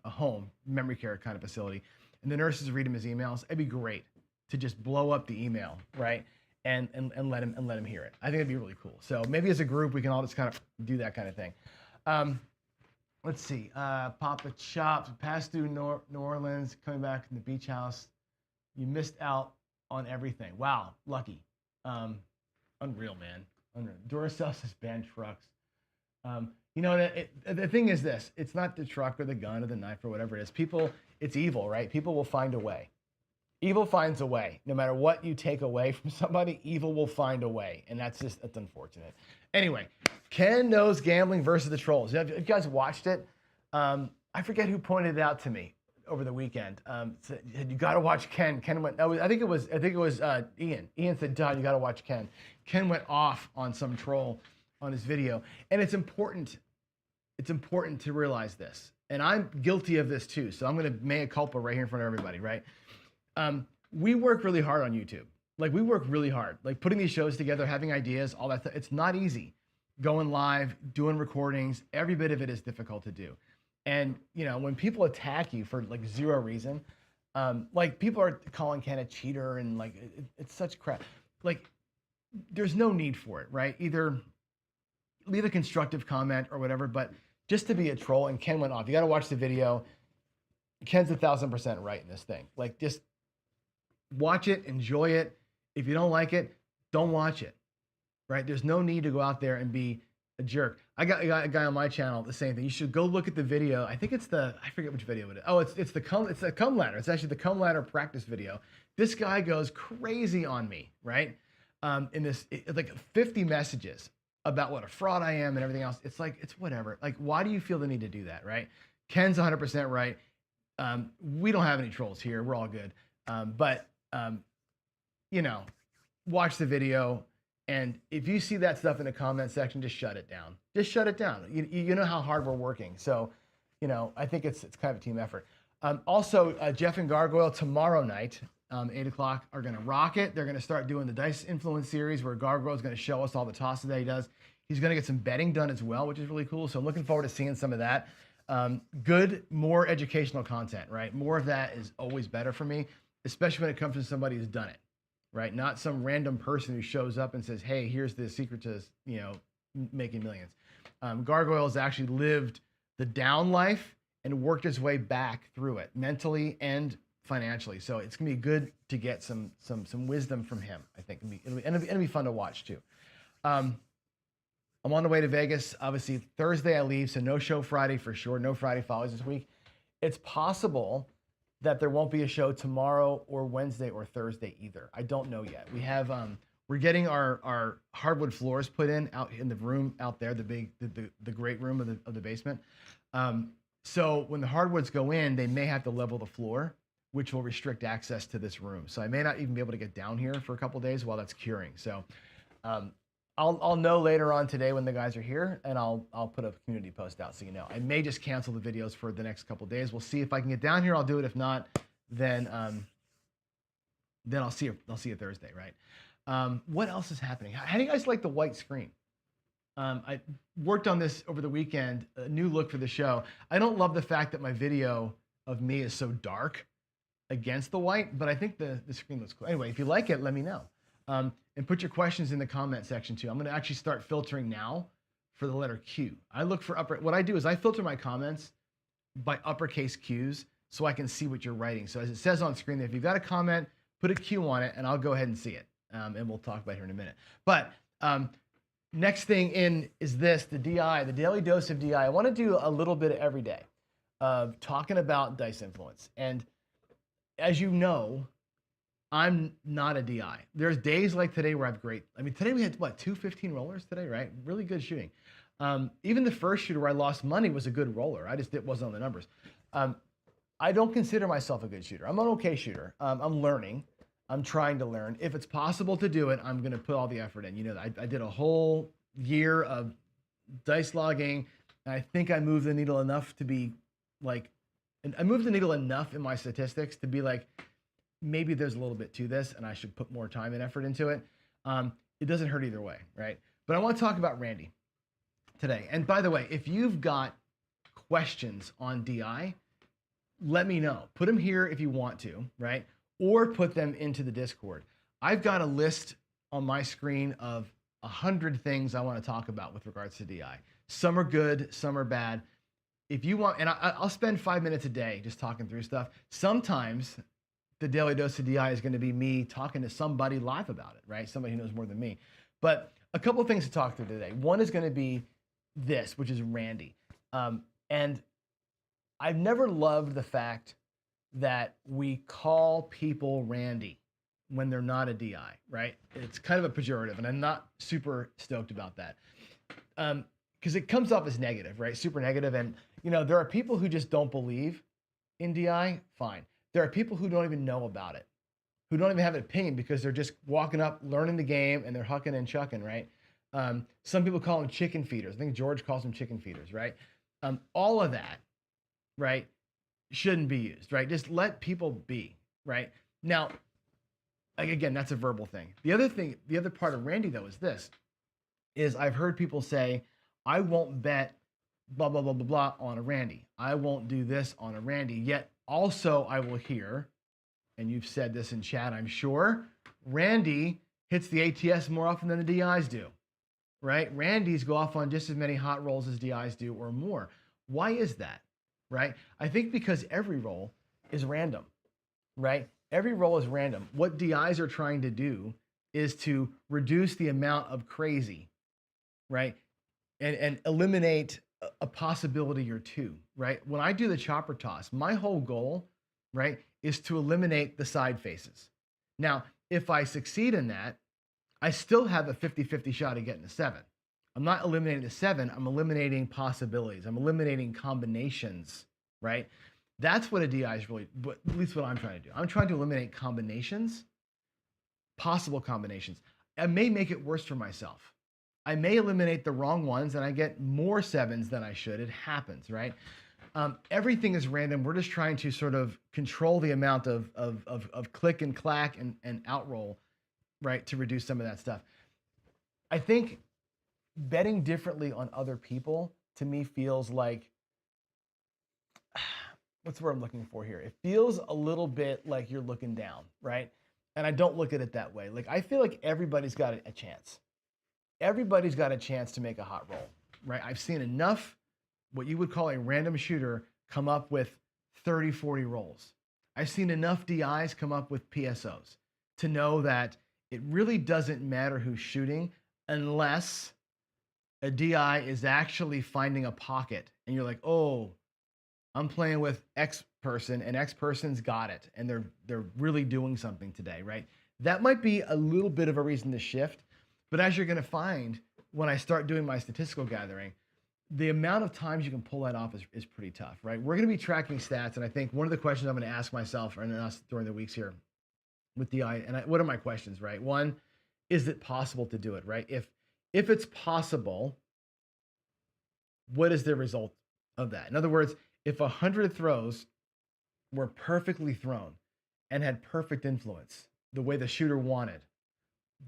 home memory care kind of facility, and the nurses read him his emails. It'd be great to just blow up the email, right? And let him hear it. I think it'd be really cool. So maybe as a group we can all just kind of do that kind of thing. Let's see. Papa Chops passed through New Orleans, coming back from the beach house. You missed out on everything. Wow, lucky. Unreal, man. Unreal. Duracell has banned trucks. The thing is this: it's not the truck or the gun or the knife or whatever it is. It's evil, right? People will find a way. Evil finds a way. No matter what you take away from somebody, evil will find a way. And that's unfortunate. Anyway, Ken knows gambling versus the trolls. Have you guys watched it? I forget who pointed it out to me over the weekend. Said, you got to watch Ken. Ken went, I think it was Ian. Ian said, Don, you got to watch Ken. Ken went off on some troll on his video. And it's important to realize this. And I'm guilty of this too. So I'm going to mea culpa right here in front of everybody, right? We work really hard on YouTube. Like, we work really hard. Like, putting these shows together, having ideas, all that stuff. It's not easy. Going live, doing recordings, every bit of it is difficult to do. And, when people attack you for like zero reason, like people are calling Ken a cheater and like, it's such crap. Like, there's no need for it, right? Either leave a constructive comment or whatever, but just to be a troll. And Ken went off. You got to watch the video. Ken's 1,000% right in this thing. Like, just watch it, enjoy it. If you don't like it, don't watch it, right? There's no need to go out there and be a jerk. I got a guy on my channel, the same thing. You should go look at the video. I think I forget which video it is. Oh, it's the cum ladder. It's actually the cum ladder practice video. This guy goes crazy on me, right? In this, like 50 messages about what a fraud I am and everything else. It's like, it's whatever. Like, why do you feel the need to do that, right? Ken's 100% right. We don't have any trolls here. We're all good. But watch the video. And if you see that stuff in the comment section, just shut it down. Just shut it down. You know how hard we're working. So, I think it's kind of a team effort. Also, Jeff and Gargoyle tomorrow night, 8 o'clock, are going to rock it. They're going to start doing the Dice Influence series where Gargoyle is going to show us all the tosses that he does. He's going to get some betting done as well, which is really cool. So I'm looking forward to seeing some of that. Good, more educational content, right? More of that is always better for me, especially when it comes to somebody who's done it, right? Not some random person who shows up and says, hey, here's the secret to, making millions. Gargoyle has actually lived the down life and worked his way back through it mentally and financially. So it's gonna be good to get some wisdom from him. I think it'll be fun to watch too. I'm on the way to Vegas. Obviously Thursday I leave, so no show Friday for sure. No Friday Follies this week. It's possible that there won't be a show tomorrow or Wednesday or Thursday either. I don't know yet. We have we're getting our hardwood floors put in out in the room out there, the great room of the basement. So when the hardwoods go in, they may have to level the floor, which will restrict access to this room. So I may not even be able to get down here for a couple of days while that's curing. So I'll know later on today when the guys are here, and I'll put a community post out so you know. I may just cancel the videos for the next couple of days. We'll see if I can get down here. I'll do it. If not, then I'll see you Thursday, right? What else is happening? How do you guys like the white screen? I worked on this over the weekend, a new look for the show. I don't love the fact that my video of me is so dark. against the white, but I think the screen looks cool. Anyway, if you like it, let me know. And put your questions in the comment section too. I'm going to actually start filtering now for the letter Q. I look for what I do is I filter my comments by uppercase Qs so I can see what you're writing. So as it says on screen, if you've got a comment, put a Q on it and I'll go ahead and see it. And we'll talk about it here in a minute. But next thing in is this, the DI, the daily dose of DI. I want to do a little bit every day of talking about dice influence. And as you know, I'm not a DI. There's days like today where I've great. I mean, today we had what, 2 15 rollers today, right? Really good shooting. Even the first shooter where I lost money was a good roller. It wasn't on the numbers. I don't consider myself a good shooter. I'm an okay shooter. I'm learning. I'm trying to learn. If it's possible to do it, I'm going to put all the effort in. You know, I did a whole year of dice logging, and I think I moved the needle enough to be like, I moved the needle enough in my statistics to be like, maybe there's a little bit to this, and I should put more time and effort into it. It doesn't hurt either way, right? But I want to talk about Randy today. And by the way, if you've got questions on DI, let me know. Put them here if you want to, right? Or put them into the Discord. I've got a list on my screen of 100 things I want to talk about with regards to DI. Some are good, some are bad. If you want, and I'll spend 5 minutes a day just talking through stuff. Sometimes the daily dose of DI is going to be me talking to somebody live about it, right? Somebody who knows more than me. But a couple of things to talk through today. One is going to be this, which is Randy. And I've never loved the fact that we call people Randy when they're not a DI, right? It's kind of a pejorative, and I'm not super stoked about that. Because it comes off as negative, right? Super negative. And, you know, there are people who just don't believe in DI, fine. There are people who don't even know about it, who don't even have an opinion because they're just walking up, learning the game, and they're hucking and chucking, right? Some people call them chicken feeders. I think George calls them chicken feeders, right? All of that, right, shouldn't be used, right? Just let people be, right? Now, again, that's a verbal thing. The other part of Randy, though, is this, is I've heard people say, I won't bet blah, blah, blah, blah, blah on a Randy. I won't do this on a Randy. Yet also I will hear, and you've said this in chat, I'm sure, Randy hits the ATS more often than the DIs do, right? Randys go off on just as many hot rolls as DIs do or more. Why is that, right? I think because every roll is random, right? Every roll is random. What DIs are trying to do is to reduce the amount of crazy, right? And eliminate a possibility or two, right? When I do the chopper toss, my whole goal, right, is to eliminate the side faces. Now, if I succeed in that, I still have a 50-50 shot of getting a 7. I'm not eliminating the 7, I'm eliminating possibilities. I'm eliminating combinations, right? That's what a DI is really, at least what I'm trying to do. I'm trying to eliminate combinations, possible combinations. I may make it worse for myself. I may eliminate the wrong ones and I get more 7s than I should. It happens, right? Everything is random. We're just trying to sort of control the amount of click and clack and outroll, right, to reduce some of that stuff. I think betting differently on other people, to me, feels like, what's the word I'm looking for here? It feels a little bit like you're looking down, right? And I don't look at it that way. Like, I feel like everybody's got a chance. Everybody's got a chance to make a hot roll, right? I've seen enough, what you would call a random shooter, come up with 30, 40 rolls. I've seen enough DIs come up with PSOs to know that it really doesn't matter who's shooting unless a DI is actually finding a pocket and you're like, oh, I'm playing with X person and X person's got it and they're really doing something today, right? That might be a little bit of a reason to shift. But as you're going to find when I start doing my statistical gathering, the amount of times you can pull that off is pretty tough, right? We're going to be tracking stats, and I think one of the questions I'm going to ask myself and us during the weeks here with DI, and what are my questions, right? One, is it possible to do it, right? If it's possible, what is the result of that? In other words, if 100 throws were perfectly thrown and had perfect influence, the way the shooter wanted,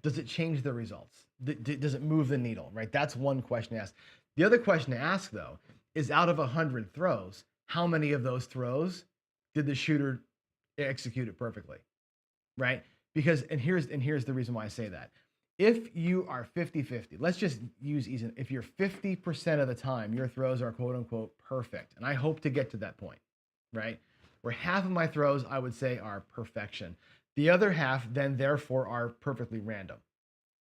does it change the results? Does it move the needle, right? That's one question to ask. The other question to ask, though, is out of 100 throws, how many of those throws did the shooter execute it perfectly, right? Because, and here's the reason why I say that. If you are 50-50, let's just use easy. If you're 50% of the time, your throws are quote unquote perfect. And I hope to get to that point, right? Where half of my throws, I would say, are perfection. The other half then therefore are perfectly random,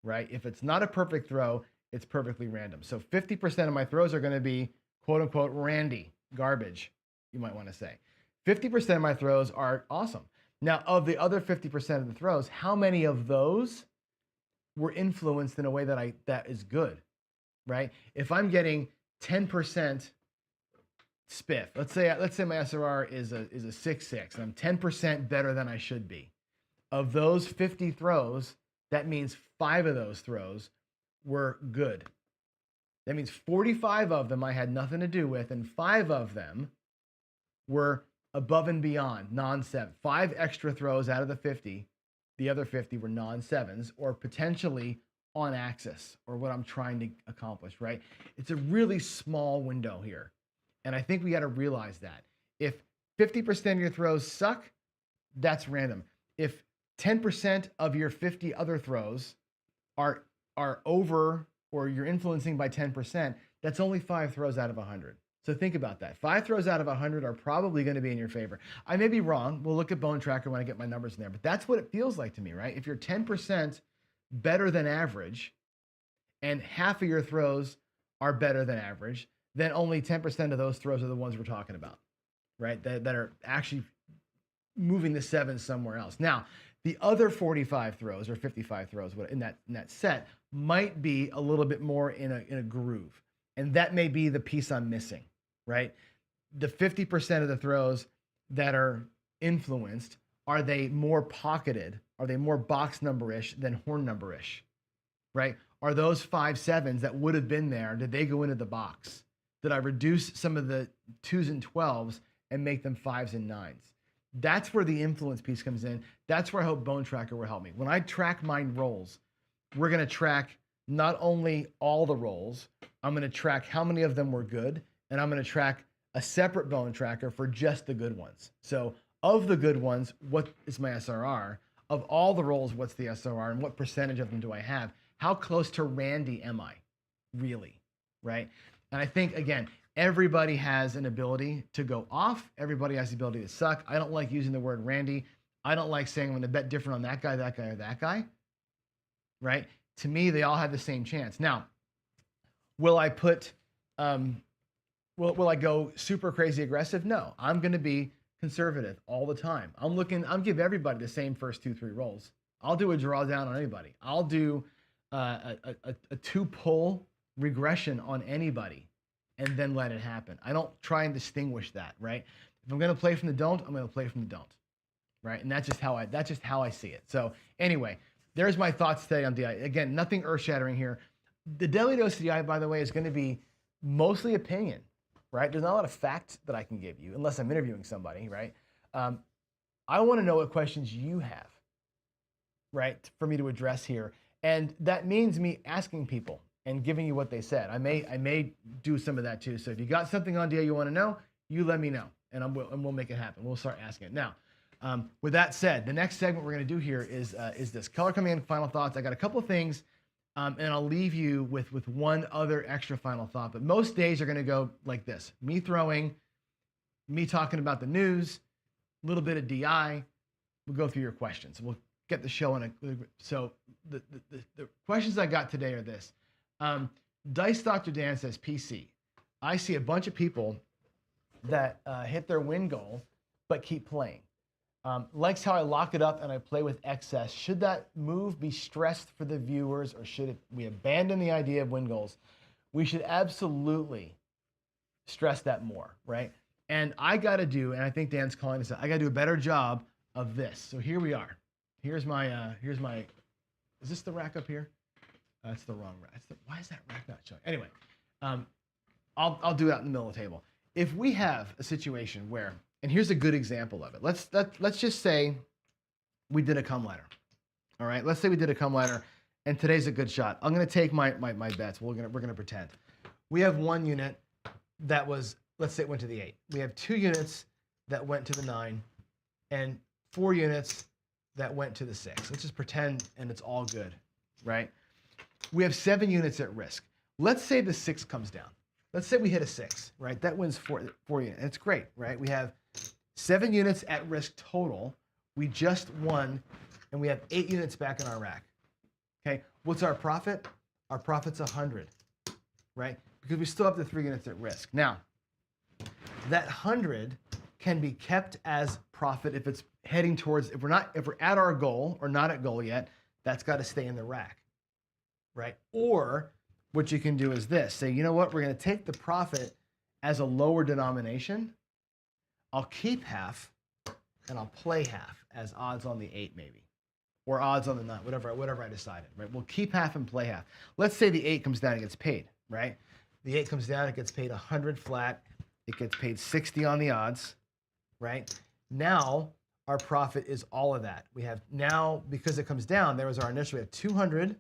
right? If it's not a perfect throw, it's perfectly random. So 50% of my throws are going to be quote unquote randy, garbage, you might want to say. 50% of my throws are awesome. Now, of the other 50% of the throws, how many of those were influenced in a way that is good, right? If I'm getting 10% spiff, let's say my SRR is a 6.6, and I'm 10% better than I should be. Of those 50 throws, that means 5 of those throws were good. That means 45 of them I had nothing to do with, and 5 of them were above and beyond, non-7. 5 extra throws out of the 50. The other 50 were non-7s or potentially on axis or what I'm trying to accomplish, right? It's a really small window here. And I think we got to realize that. If 50% of your throws suck, that's random. If 10% of your 50 other throws are over or you're influencing by 10%, that's only 5 throws out of 100. So think about that. 5 throws out of 100 are probably going to be in your favor. I may be wrong. We'll look at Bone Tracker when I get my numbers in there, but that's what it feels like to me, right? If you're 10% better than average and half of your throws are better than average, then only 10% of those throws are the ones we're talking about, right? That are actually moving the 7 somewhere else. Now, the other 45 throws or 55 throws in that set might be a little bit more in a groove. And that may be the piece I'm missing, right? The 50% of the throws that are influenced, are they more pocketed? Are they more box number-ish than horn number-ish, right? Are those 5 7s that would have been there, did they go into the box? Did I reduce some of the 2s and 12s and make them 5s and 9s? That's where the influence piece comes in. That's where I hope Bone Tracker will help me. When I track my rolls, we're going to track not only all the rolls, I'm going to track how many of them were good, and I'm going to track a separate Bone Tracker for just the good ones. So of the good ones, what is my SRR? Of all the rolls, what's the SRR, and what percentage of them do I have? How close to randy am I, really, right? And I think, again, everybody has an ability to go off. Everybody has the ability to suck. I don't like using the word randy. I don't like saying I'm going to bet different on that guy, or that guy, right? To me, they all have the same chance. Now, will I put, will I go super crazy aggressive? No, I'm going to be conservative all the time. I'll give everybody the same first 2-3 rolls. I'll do a drawdown on anybody. I'll do a 2-pull regression on anybody and then let it happen. I don't try and distinguish that, right? If I'm going to play from the don't, I'm going to play from the don't, right? And that's just how I see it. So anyway, there's my thoughts today on DI. Again, nothing earth-shattering here. The daily dose of DI, by the way, is going to be mostly opinion, right? There's not a lot of facts that I can give you unless I'm interviewing somebody, right? I want to know what questions you have, right, for me to address here. And that means me asking people and giving you what they said. I may do some of that too. So if you got something on DI you want to know, you let me know, and we'll make it happen. We'll start asking it. Now, with that said, the next segment we're going to do here is this color command final thoughts. I got a couple of things, and I'll leave you with one other extra final thought. But most days are going to go like this: me throwing, me talking about the news, a little bit of DI. We'll go through your questions. We'll get the show on a. So the questions I got today are this. Dice Dr. Dan says, PC, I see a bunch of people that hit their win goal but keep playing. Likes how I lock it up and I play with excess. Should that move be stressed for the viewers, or should we abandon the idea of win goals? We should absolutely stress that more, right? And I got to do, and I think Dan's calling this out, I got to do a better job of this. So here we are. Here's my, is this the rack up here? That's the wrong rack. Why is that rack not showing? Anyway, I'll do it out in the middle of the table. If we have a situation where, and here's a good example of it. Let's just say we did a come ladder. All right, let's say we did a come ladder, and today's a good shot. I'm going to take my bets. We're gonna pretend we have one unit that was, let's say it went to the 8. We have 2 units that went to the 9, and 4 units that went to the 6. Let's just pretend and it's all good, right? We have 7 units at risk. Let's say the 6 comes down. Let's say we hit a 6, right? That wins 4 units. It's great, right? We have 7 units at risk total. We just won, and we have 8 units back in our rack. Okay, what's our profit? Our profit's 100, right? Because we still have the 3 units at risk. Now, that 100 can be kept as profit if it's heading towards, if we're at our goal or not at goal yet, that's got to stay in the rack, right? Or what you can do is this, say, you know what, we're going to take the profit as a lower denomination. I'll keep half and I'll play half as odds on the 8 maybe, or odds on the 9, whatever I decided, right? We'll keep half and play half. Let's say the 8 comes down and gets paid, right? The 8 comes down, it gets paid 100 flat. It gets paid 60 on the odds, right? Now our profit is all of that. We have now, because it comes down, there was our initial, we have 200,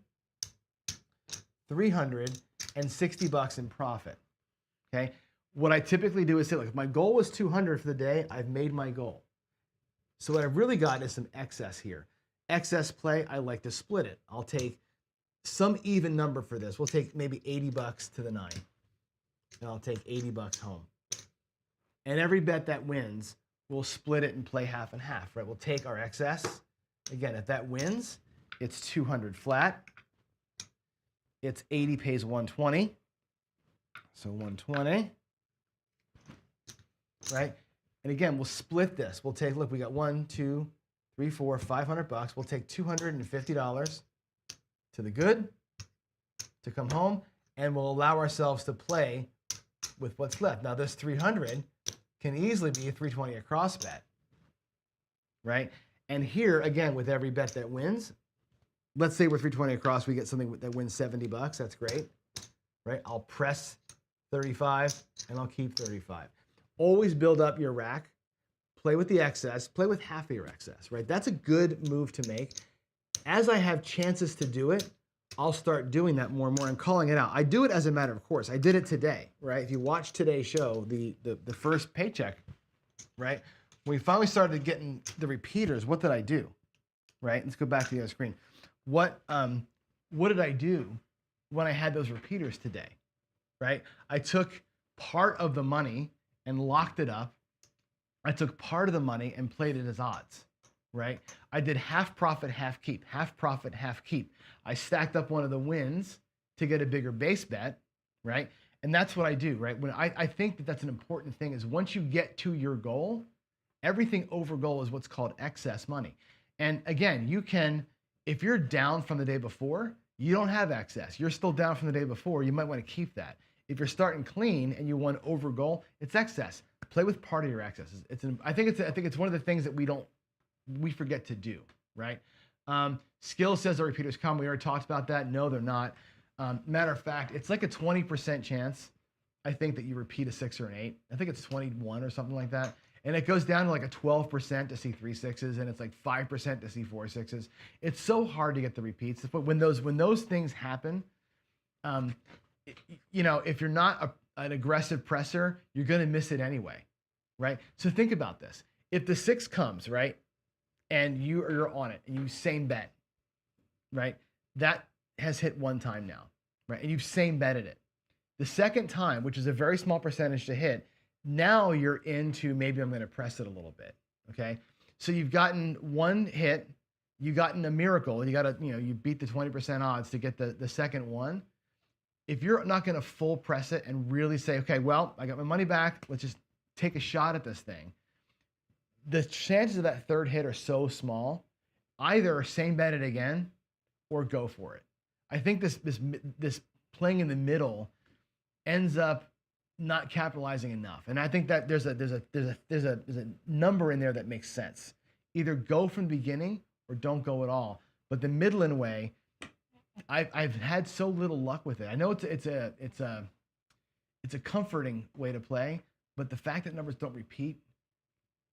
300, and $60 in profit, okay? What I typically do is say, look, if my goal was 200 for the day, I've made my goal. So what I've really got is some excess here. Excess play, I like to split it. I'll take some even number for this. We'll take maybe $80 to the 9, and I'll take $80 home. And every bet that wins, we'll split it and play half and half, right? We'll take our excess. Again, if that wins, it's 200 flat. It's 80 pays 120. So 120, right? And again, we'll split this. We'll take, look, we got 1, 2, 3, 4, $500. We'll take $250 to the good to come home, and we'll allow ourselves to play with what's left. Now this 300 can easily be a 320 across bet, right? And here, again, with every bet that wins, let's say we're 320 across, we get something that wins $70. That's great, right? I'll press 35 and I'll keep 35. Always build up your rack. Play with the excess. Play with half of your excess, right? That's a good move to make. As I have chances to do it, I'll start doing that more and more and calling it out. I do it as a matter of course. I did it today, right? If you watch today's show, the first paycheck, right? When we finally started getting the repeaters, what did I do, right? Let's go back to the other screen. What did I do when I had those repeaters today, right? I took part of the money and locked it up. I took part of the money and played it as odds, right? I did half profit, half keep, half profit, half keep. I stacked up one of the wins to get a bigger base bet, right? And that's what I do, right? When I think that that's an important thing is once you get to your goal, everything over goal is what's called excess money. And again, you can, if you're down from the day before, you don't have excess. You're still down from the day before. You might want to keep that. If you're starting clean and you won over goal, it's excess. Play with part of your excesses. I think it's one of the things that we forget to do, right? Skill says the repeaters come. We already talked about that. No, they're not. Matter of fact, it's like a 20% chance, I think, that you repeat a 6 or an 8. I think it's 21 or something like that. And it goes down to like a 12% to see 3 6s, and it's like 5% to see 4 6s. It's so hard to get the repeats. But when those things happen, you know, if you're not an aggressive presser, you're going to miss it anyway, right? So think about this. If the 6 comes, right, and you're on it, and you same bet, right, that has hit one time now, right, and you've same betted it. The second time, which is a very small percentage to hit, now you're into maybe I'm going to press it a little bit, okay? So you've gotten one hit, you've gotten a miracle, you got to, you know, you beat the 20% odds to get the second one. If you're not going to full press it and really say, okay, well, I got my money back, let's just take a shot at this thing, the chances of that third hit are so small, either same bet it again or go for it. I think this playing in the middle ends up not capitalizing enough. And I think that there's a number in there that makes sense. Either go from the beginning or don't go at all. But the middling way, I've had so little luck with it. I know it's a comforting way to play, but the fact that numbers don't repeat,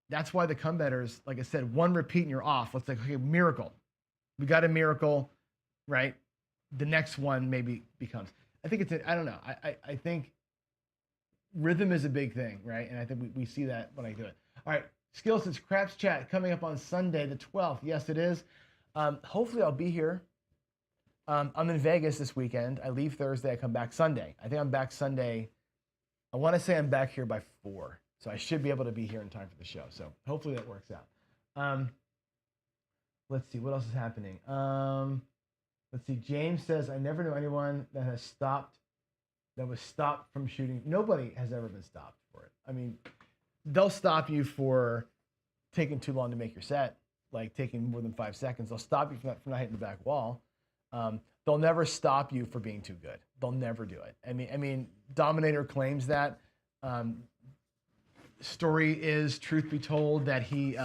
that's why the come bettors, like I said, one repeat and you're off. Let's like, okay, miracle. We got a miracle, right? The next one maybe becomes. I think I don't know. I think rhythm is a big thing, right? And I think we see that when I do it. All right, Skills, it's Craps Chat coming up on Sunday, the 12th. Yes, it is. Hopefully, I'll be here. I'm in Vegas this weekend. I leave Thursday. I come back Sunday. I think I'm back Sunday. I want to say I'm back here by 4. So I should be able to be here in time for the show. So hopefully that works out. Let's see. What else is happening? Let's see. James says, I never knew anyone that was stopped from shooting. Nobody has ever been stopped for it. I mean, they'll stop you for taking too long to make your set, like taking more than 5 seconds. They'll stop you from not hitting the back wall. They'll never stop you for being too good. They'll never do it. I mean, Dominator claims that. Story is, truth be told, that he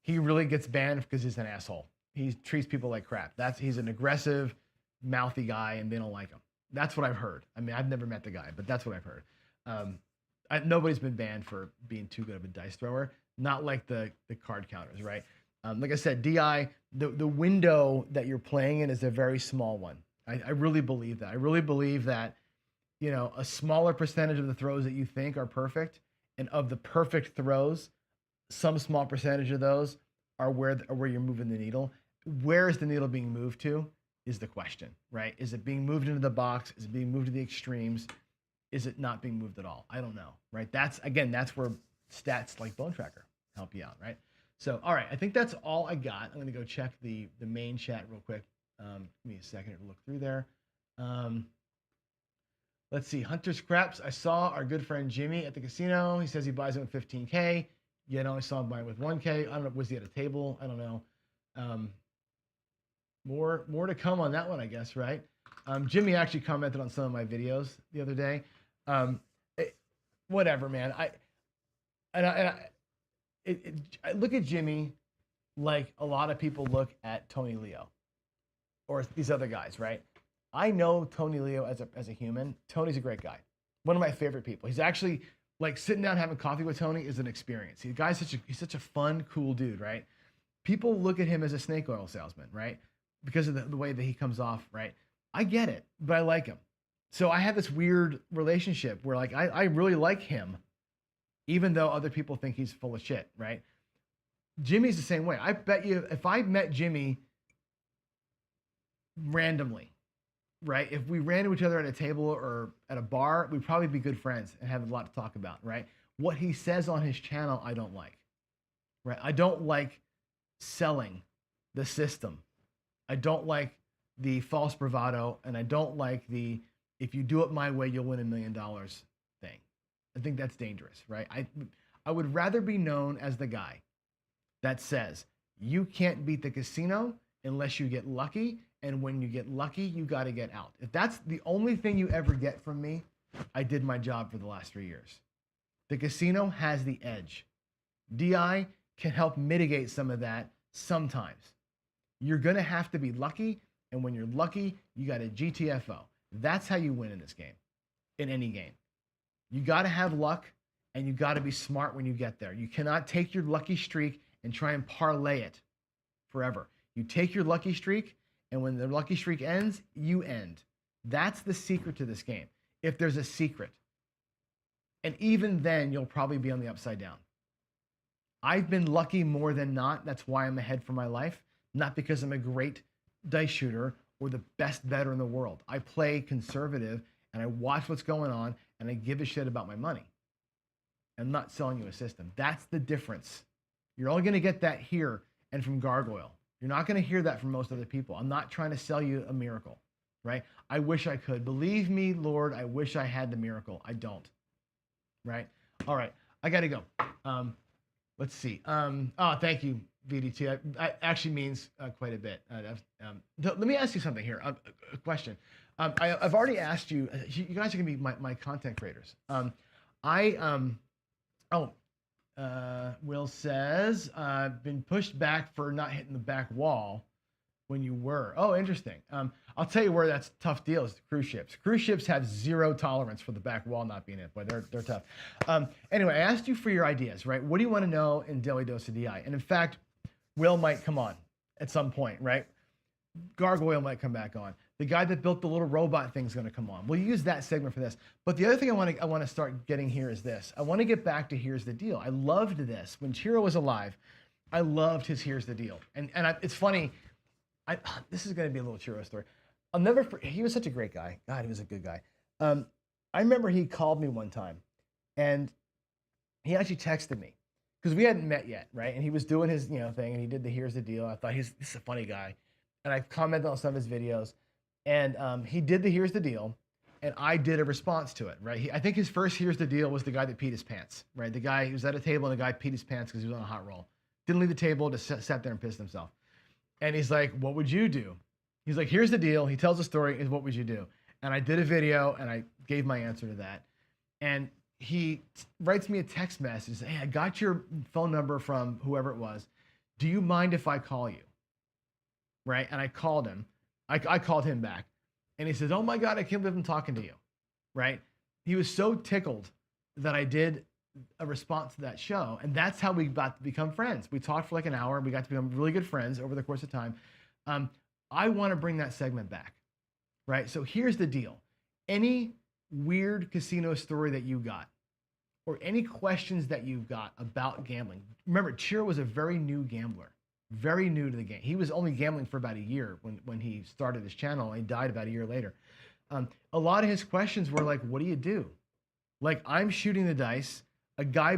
really gets banned because he's an asshole. He treats people like crap. He's an aggressive, mouthy guy, and they don't like him. That's what I've heard. I mean, I've never met the guy, but that's what I've heard. Nobody's been banned for being too good of a dice thrower. Not like the card counters, right? Like I said, DI, the window that you're playing in is a very small one. I really believe that. I really believe that, a smaller percentage of the throws that you think are perfect, and of the perfect throws, some small percentage of those are where you're moving the needle. Where is the needle being moved to is the question, right? Is it being moved into the box? Is it being moved to the extremes? Is it not being moved at all? I don't know, right? That's where stats like Bone Tracker help you out, right? So, all right, I think that's all I got. I'm gonna go check the main chat real quick. Give me a second to look through there. Let's see, Hunter Scraps. I saw our good friend Jimmy at the casino. He says he buys it with 15K. Yet I only saw him buy it with 1K. I don't know, was he at a table? I don't know. More to come on that one, I guess, right? Jimmy actually commented on some of my videos the other day. Whatever, man. I look at Jimmy like a lot of people look at Tony Leo or these other guys, right? I know Tony Leo as a human. Tony's a great guy. One of my favorite people. He's actually like sitting down having coffee with Tony is an experience. The guy's he's such a fun, cool dude, right? People look at him as a snake oil salesman, right? Because of the way that he comes off, right? I get it, but I like him. So I have this weird relationship where like I really like him, even though other people think he's full of shit, right? Jimmy's the same way. I bet you if I met Jimmy randomly, right? If we ran into each other at a table or at a bar, we'd probably be good friends and have a lot to talk about, right? What he says on his channel, I don't like, right? I don't like selling the system. I don't like the false bravado, and I don't like the if you do it my way, you'll win $1 million thing. I think that's dangerous, right? I would rather be known as the guy that says you can't beat the casino unless you get lucky, and when you get lucky, you got to get out. If that's the only thing you ever get from me, I did my job for the last 3 years. The casino has the edge. DI can help mitigate some of that sometimes. You're going to have to be lucky, and when you're lucky, you got a GTFO. That's how you win in this game, in any game. You got to have luck, and you got to be smart when you get there. You cannot take your lucky streak and try and parlay it forever. You take your lucky streak, and when the lucky streak ends, you end. That's the secret to this game, if there's a secret. And even then, you'll probably be on the upside down. I've been lucky more than not. That's why I'm ahead for my life, not because I'm a great dice shooter or the best bettor in the world. I play conservative, and I watch what's going on, and I give a shit about my money. I'm not selling you a system. That's the difference. You're only going to get that here and from Gargoyle. You're not going to hear that from most other people. I'm not trying to sell you a miracle, right? I wish I could. Believe me, Lord, I wish I had the miracle. I don't, right? All right, I got to go. Let's see. Thank you, VDT. That actually means quite a bit. Let me ask you something here. A question. I've already asked you. You guys are going to be my content creators. Will says, been pushed back for not hitting the back wall when you were. Oh, interesting. I'll tell you where that's a tough deal is cruise ships. Cruise ships have zero tolerance for the back wall not being hit, but they're tough. Anyway, I asked you for your ideas, right? What do you want to know in Daily Dose of DI? And in fact, Will might come on at some point, right? Gargoyle might come back on. The guy that built the little robot thing's going to come on. We'll use that segment for this. But the other thing I want to start getting here is this. I want to get back to Here's the Deal. I loved this. When Chiro was alive, I loved his Here's the Deal. It's funny. This is going to be a little Chiro story. He was such a great guy. God, he was a good guy. I remember he called me one time, and he actually texted me because we hadn't met yet, right? And he was doing his thing, and he did the Here's the Deal. I thought this is a funny guy, and I commented on some of his videos, and he did the Here's the Deal, and I did a response to it, right? I think his first Here's the Deal was the guy that peed his pants, right? The guy who was at a table, and the guy peed his pants because he was on a hot roll. Didn't leave the table, just sat there and pissed himself. And he's like, "What would you do?" He's like, "Here's the deal." He tells a story, is what would you do? And I did a video, and I gave my answer to that. And he writes me a text message, "Hey, I got your phone number from whoever it was. Do you mind if I call you?" Right? And I called him. I called him back. And he says, "Oh my God, I can't believe I'm talking to you." Right? He was so tickled that I did a response to that show. And that's how we got to become friends. We talked for like an hour. We got to become really good friends over the course of time. I want to bring that segment back, right? So here's the deal. Any weird casino story that you got, or any questions that you've got about gambling. Remember, Chiro was a very new gambler, very new to the game. He was only gambling for about a year when he started his channel, and he died about a year later. A lot of his questions were like, what do you do? Like, I'm shooting the dice. A guy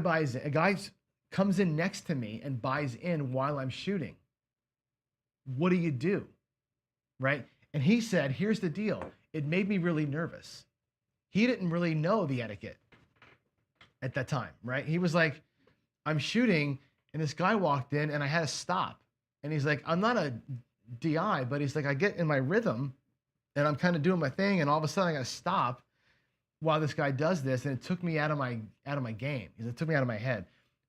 comes in next to me and buys in while I'm shooting. What do you do? Right? And he said, here's the deal. It made me really nervous. He didn't really know the etiquette at that time, right? He was like, I'm shooting, and this guy walked in, and I had to stop. And he's like, I'm not a DI, but he's like, I get in my rhythm, and I'm kind of doing my thing, and all of a sudden I got to stop while this guy does this, and it took me out of my game. It took me out of my head.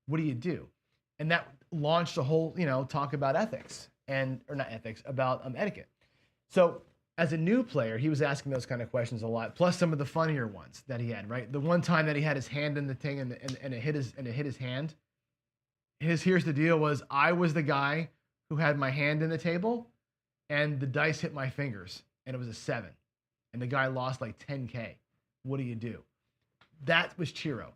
What do you do? And that launched a whole, talk about ethics about etiquette. So as a new player, he was asking those kind of questions a lot, plus some of the funnier ones that he had, right? The one time that he had his hand in the thing and it hit his hand. Here's the deal was, I was the guy who had my hand in the table, and the dice hit my fingers, and it was a 7. And the guy lost like 10K. What do you do? That was Chiro.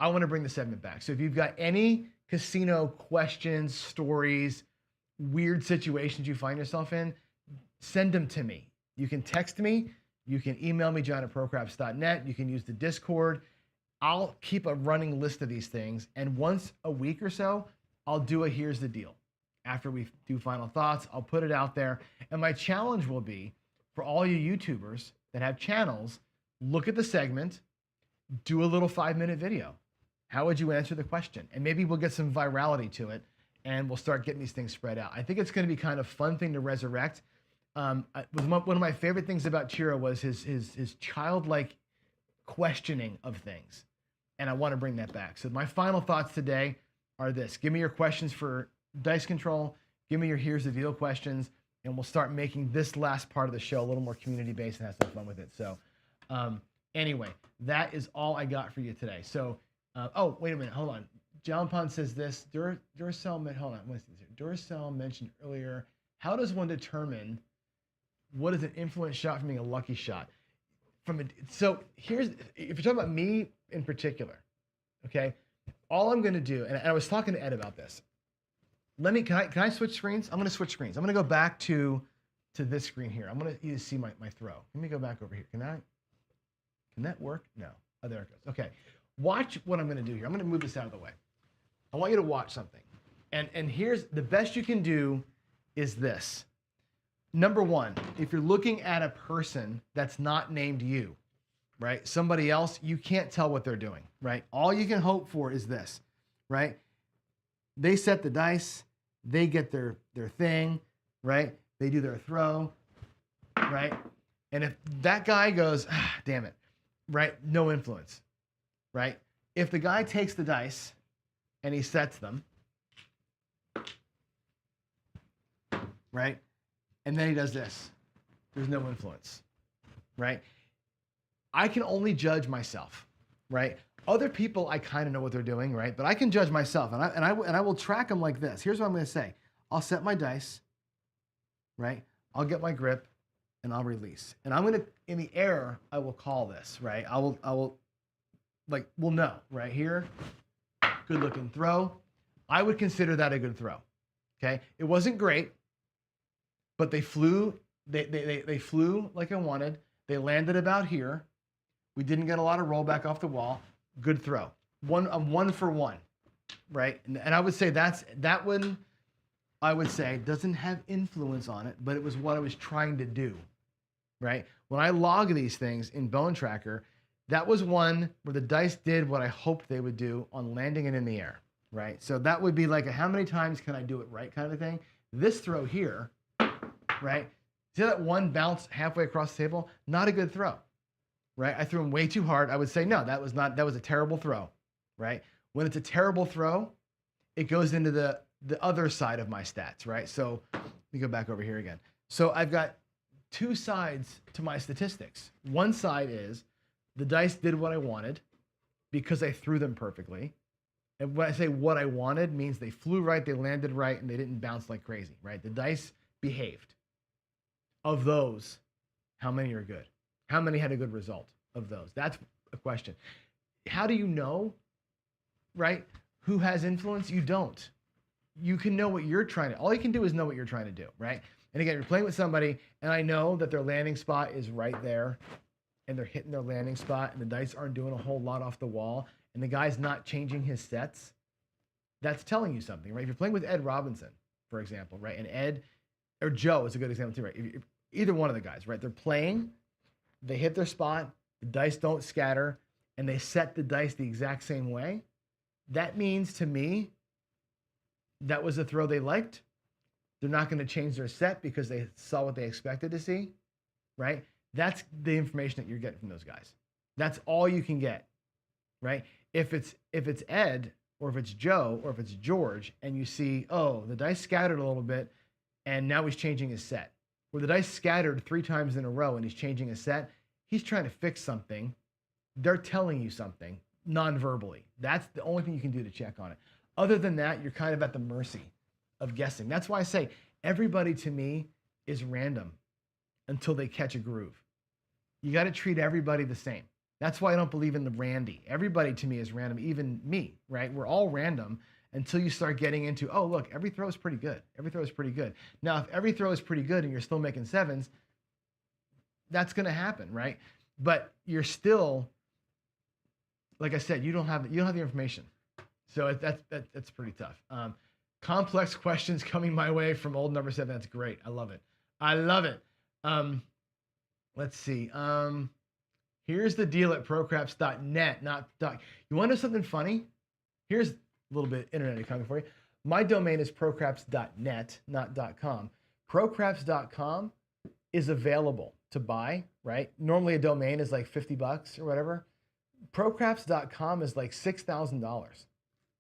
I want to bring the segment back. So if you've got any casino questions, stories, weird situations you find yourself in, send them to me. You can text me. You can email me, john@procraps.net. You can use the Discord. I'll keep a running list of these things. And once a week or so, I'll do a Here's the Deal. After we do final thoughts, I'll put it out there. And my challenge will be for all you YouTubers that have channels, look at the segment, do a little 5-minute video. How would you answer the question? And maybe we'll get some virality to it, and we'll start getting these things spread out. I think it's going to be kind of fun thing to resurrect. One of my favorite things about Chiro was his childlike questioning of things, and I want to bring that back. So my final thoughts today are this. Give me your questions for dice control. Give me your Here's the Deal questions, and we'll start making this last part of the show a little more community-based and have some fun with it. So anyway, that is all I got for you today. So, oh, wait a minute. Hold on. John Pond says this. Duracell mentioned earlier, how does one determine what is an influence shot from being a lucky shot? So here's, if you're talking about me in particular, okay, all I'm going to do, and I was talking to Ed about this. Can I switch screens? I'm going to switch screens. I'm going to go back to this screen here. I'm going to see my throw. Let me go back over here. Can that work? No. Oh, there it goes. Okay. Watch what I'm going to do here. I'm going to move this out of the way. I want you to watch something. And here's the best you can do is this. Number one, if you're looking at a person that's not named you, right? Somebody else, you can't tell what they're doing, right? All you can hope for is this, right? They set the dice, they get their thing, right? They do their throw, right? And if that guy goes, damn it, right? No influence, right? If the guy takes the dice and he sets them, right? And then he does this. There's no influence, right? I can only judge myself, right? Other people, I kind of know what they're doing, right? But I can judge myself, and I will track them like this. Here's what I'm going to say. I'll set my dice, right? I'll get my grip, and I'll release. And I'm gonna, in the air, I will call this, right? I will, like, we'll know, right here, good looking throw. I would consider that a good throw, okay? It wasn't great, but they flew, they flew like I wanted. They landed about here. We didn't get a lot of rollback off the wall. Good throw. I'm 1 for 1, right? And I would say that one, I would say, doesn't have influence on it, but it was what I was trying to do, right? When I log these things in Bone Tracker, that was one where the dice did what I hoped they would do on landing it in the air, right? So that would be like a how many times can I do it right kind of thing. This throw here, right? See that one bounce halfway across the table? Not a good throw, right? I threw him way too hard. I would say, no, that was a terrible throw, right? When it's a terrible throw, it goes into the other side of my stats, right? So let me go back over here again. So I've got two sides to my statistics. One side is the dice did what I wanted because I threw them perfectly. And when I say what I wanted means they flew right, they landed right, and they didn't bounce like crazy, right? The dice behaved. Of those, how many are good? How many had a good result of those? That's a question. How do you know, right? Who has influence? You don't. You can know what you're trying to, all you can do is know what you're trying to do, right? And again, you're playing with somebody, and I know that their landing spot is right there, and they're hitting their landing spot, and the dice aren't doing a whole lot off the wall, and the guy's not changing his sets. That's telling you something, right? If you're playing with Ed Robinson, for example, right? And Ed, or Joe is a good example too, right? If either one of the guys, right? They're playing, they hit their spot, the dice don't scatter, and they set the dice the exact same way. That means to me, that was a throw they liked. They're not going to change their set because they saw what they expected to see, right? That's the information that you're getting from those guys. That's all you can get, right? If it's Ed, or if it's Joe, or if it's George, and you see, oh, the dice scattered a little bit, and now he's changing his set. Where the dice scattered 3 times in a row and he's changing his set, he's trying to fix something. They're telling you something non-verbally. That's the only thing you can do to check on it. Other than that, you're kind of at the mercy of guessing. That's why I say everybody to me is random until they catch a groove. You got to treat everybody the same. That's why I don't believe in the Randy. Everybody to me is random, even me, right? We're all random until you start getting into, oh, look, every throw is pretty good. Every throw is pretty good. Now, if every throw is pretty good and you're still making 7s, that's going to happen, right? But you're still, like I said, you don't have the information. So that's pretty tough. Complex questions coming my way from old number 7. That's great. I love it. I love it. Let's see. Here's the deal at procraps.net, not doc. You want to know something funny? Here's a little bit internet economy for you. My domain is procraps.net, not .com. Procraps.com is available to buy, right? Normally a domain is like $50 or whatever. Procraps.com is like $6,000.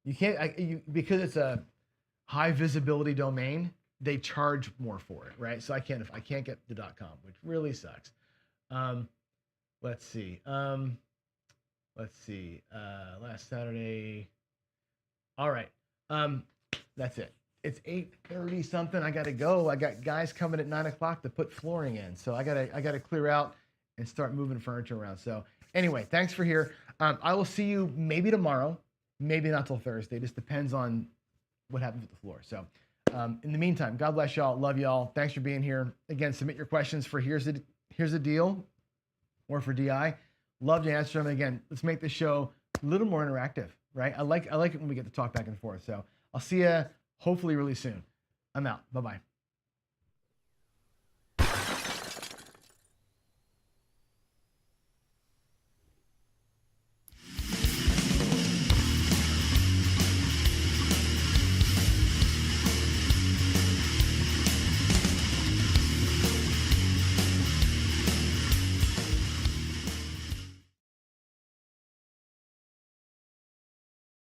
You can't, because it's a high visibility domain, they charge more for it, right? So I can't get the .com, which really sucks. Let's see. Last Saturday. All right. That's it. It's 8:30 something. I gotta go. I got guys coming at 9 o'clock to put flooring in. So I gotta clear out and start moving furniture around. So anyway, thanks for here. I will see you maybe tomorrow, maybe not till Thursday. It just depends on what happens with the floor. So in the meantime, God bless y'all. Love y'all. Thanks for being here. Again, submit your questions for here's the deal or for DI. Love to answer them. Again, let's make this show a little more interactive, right? I like it when we get to talk back and forth. So I'll see you hopefully really soon. I'm out. Bye-bye.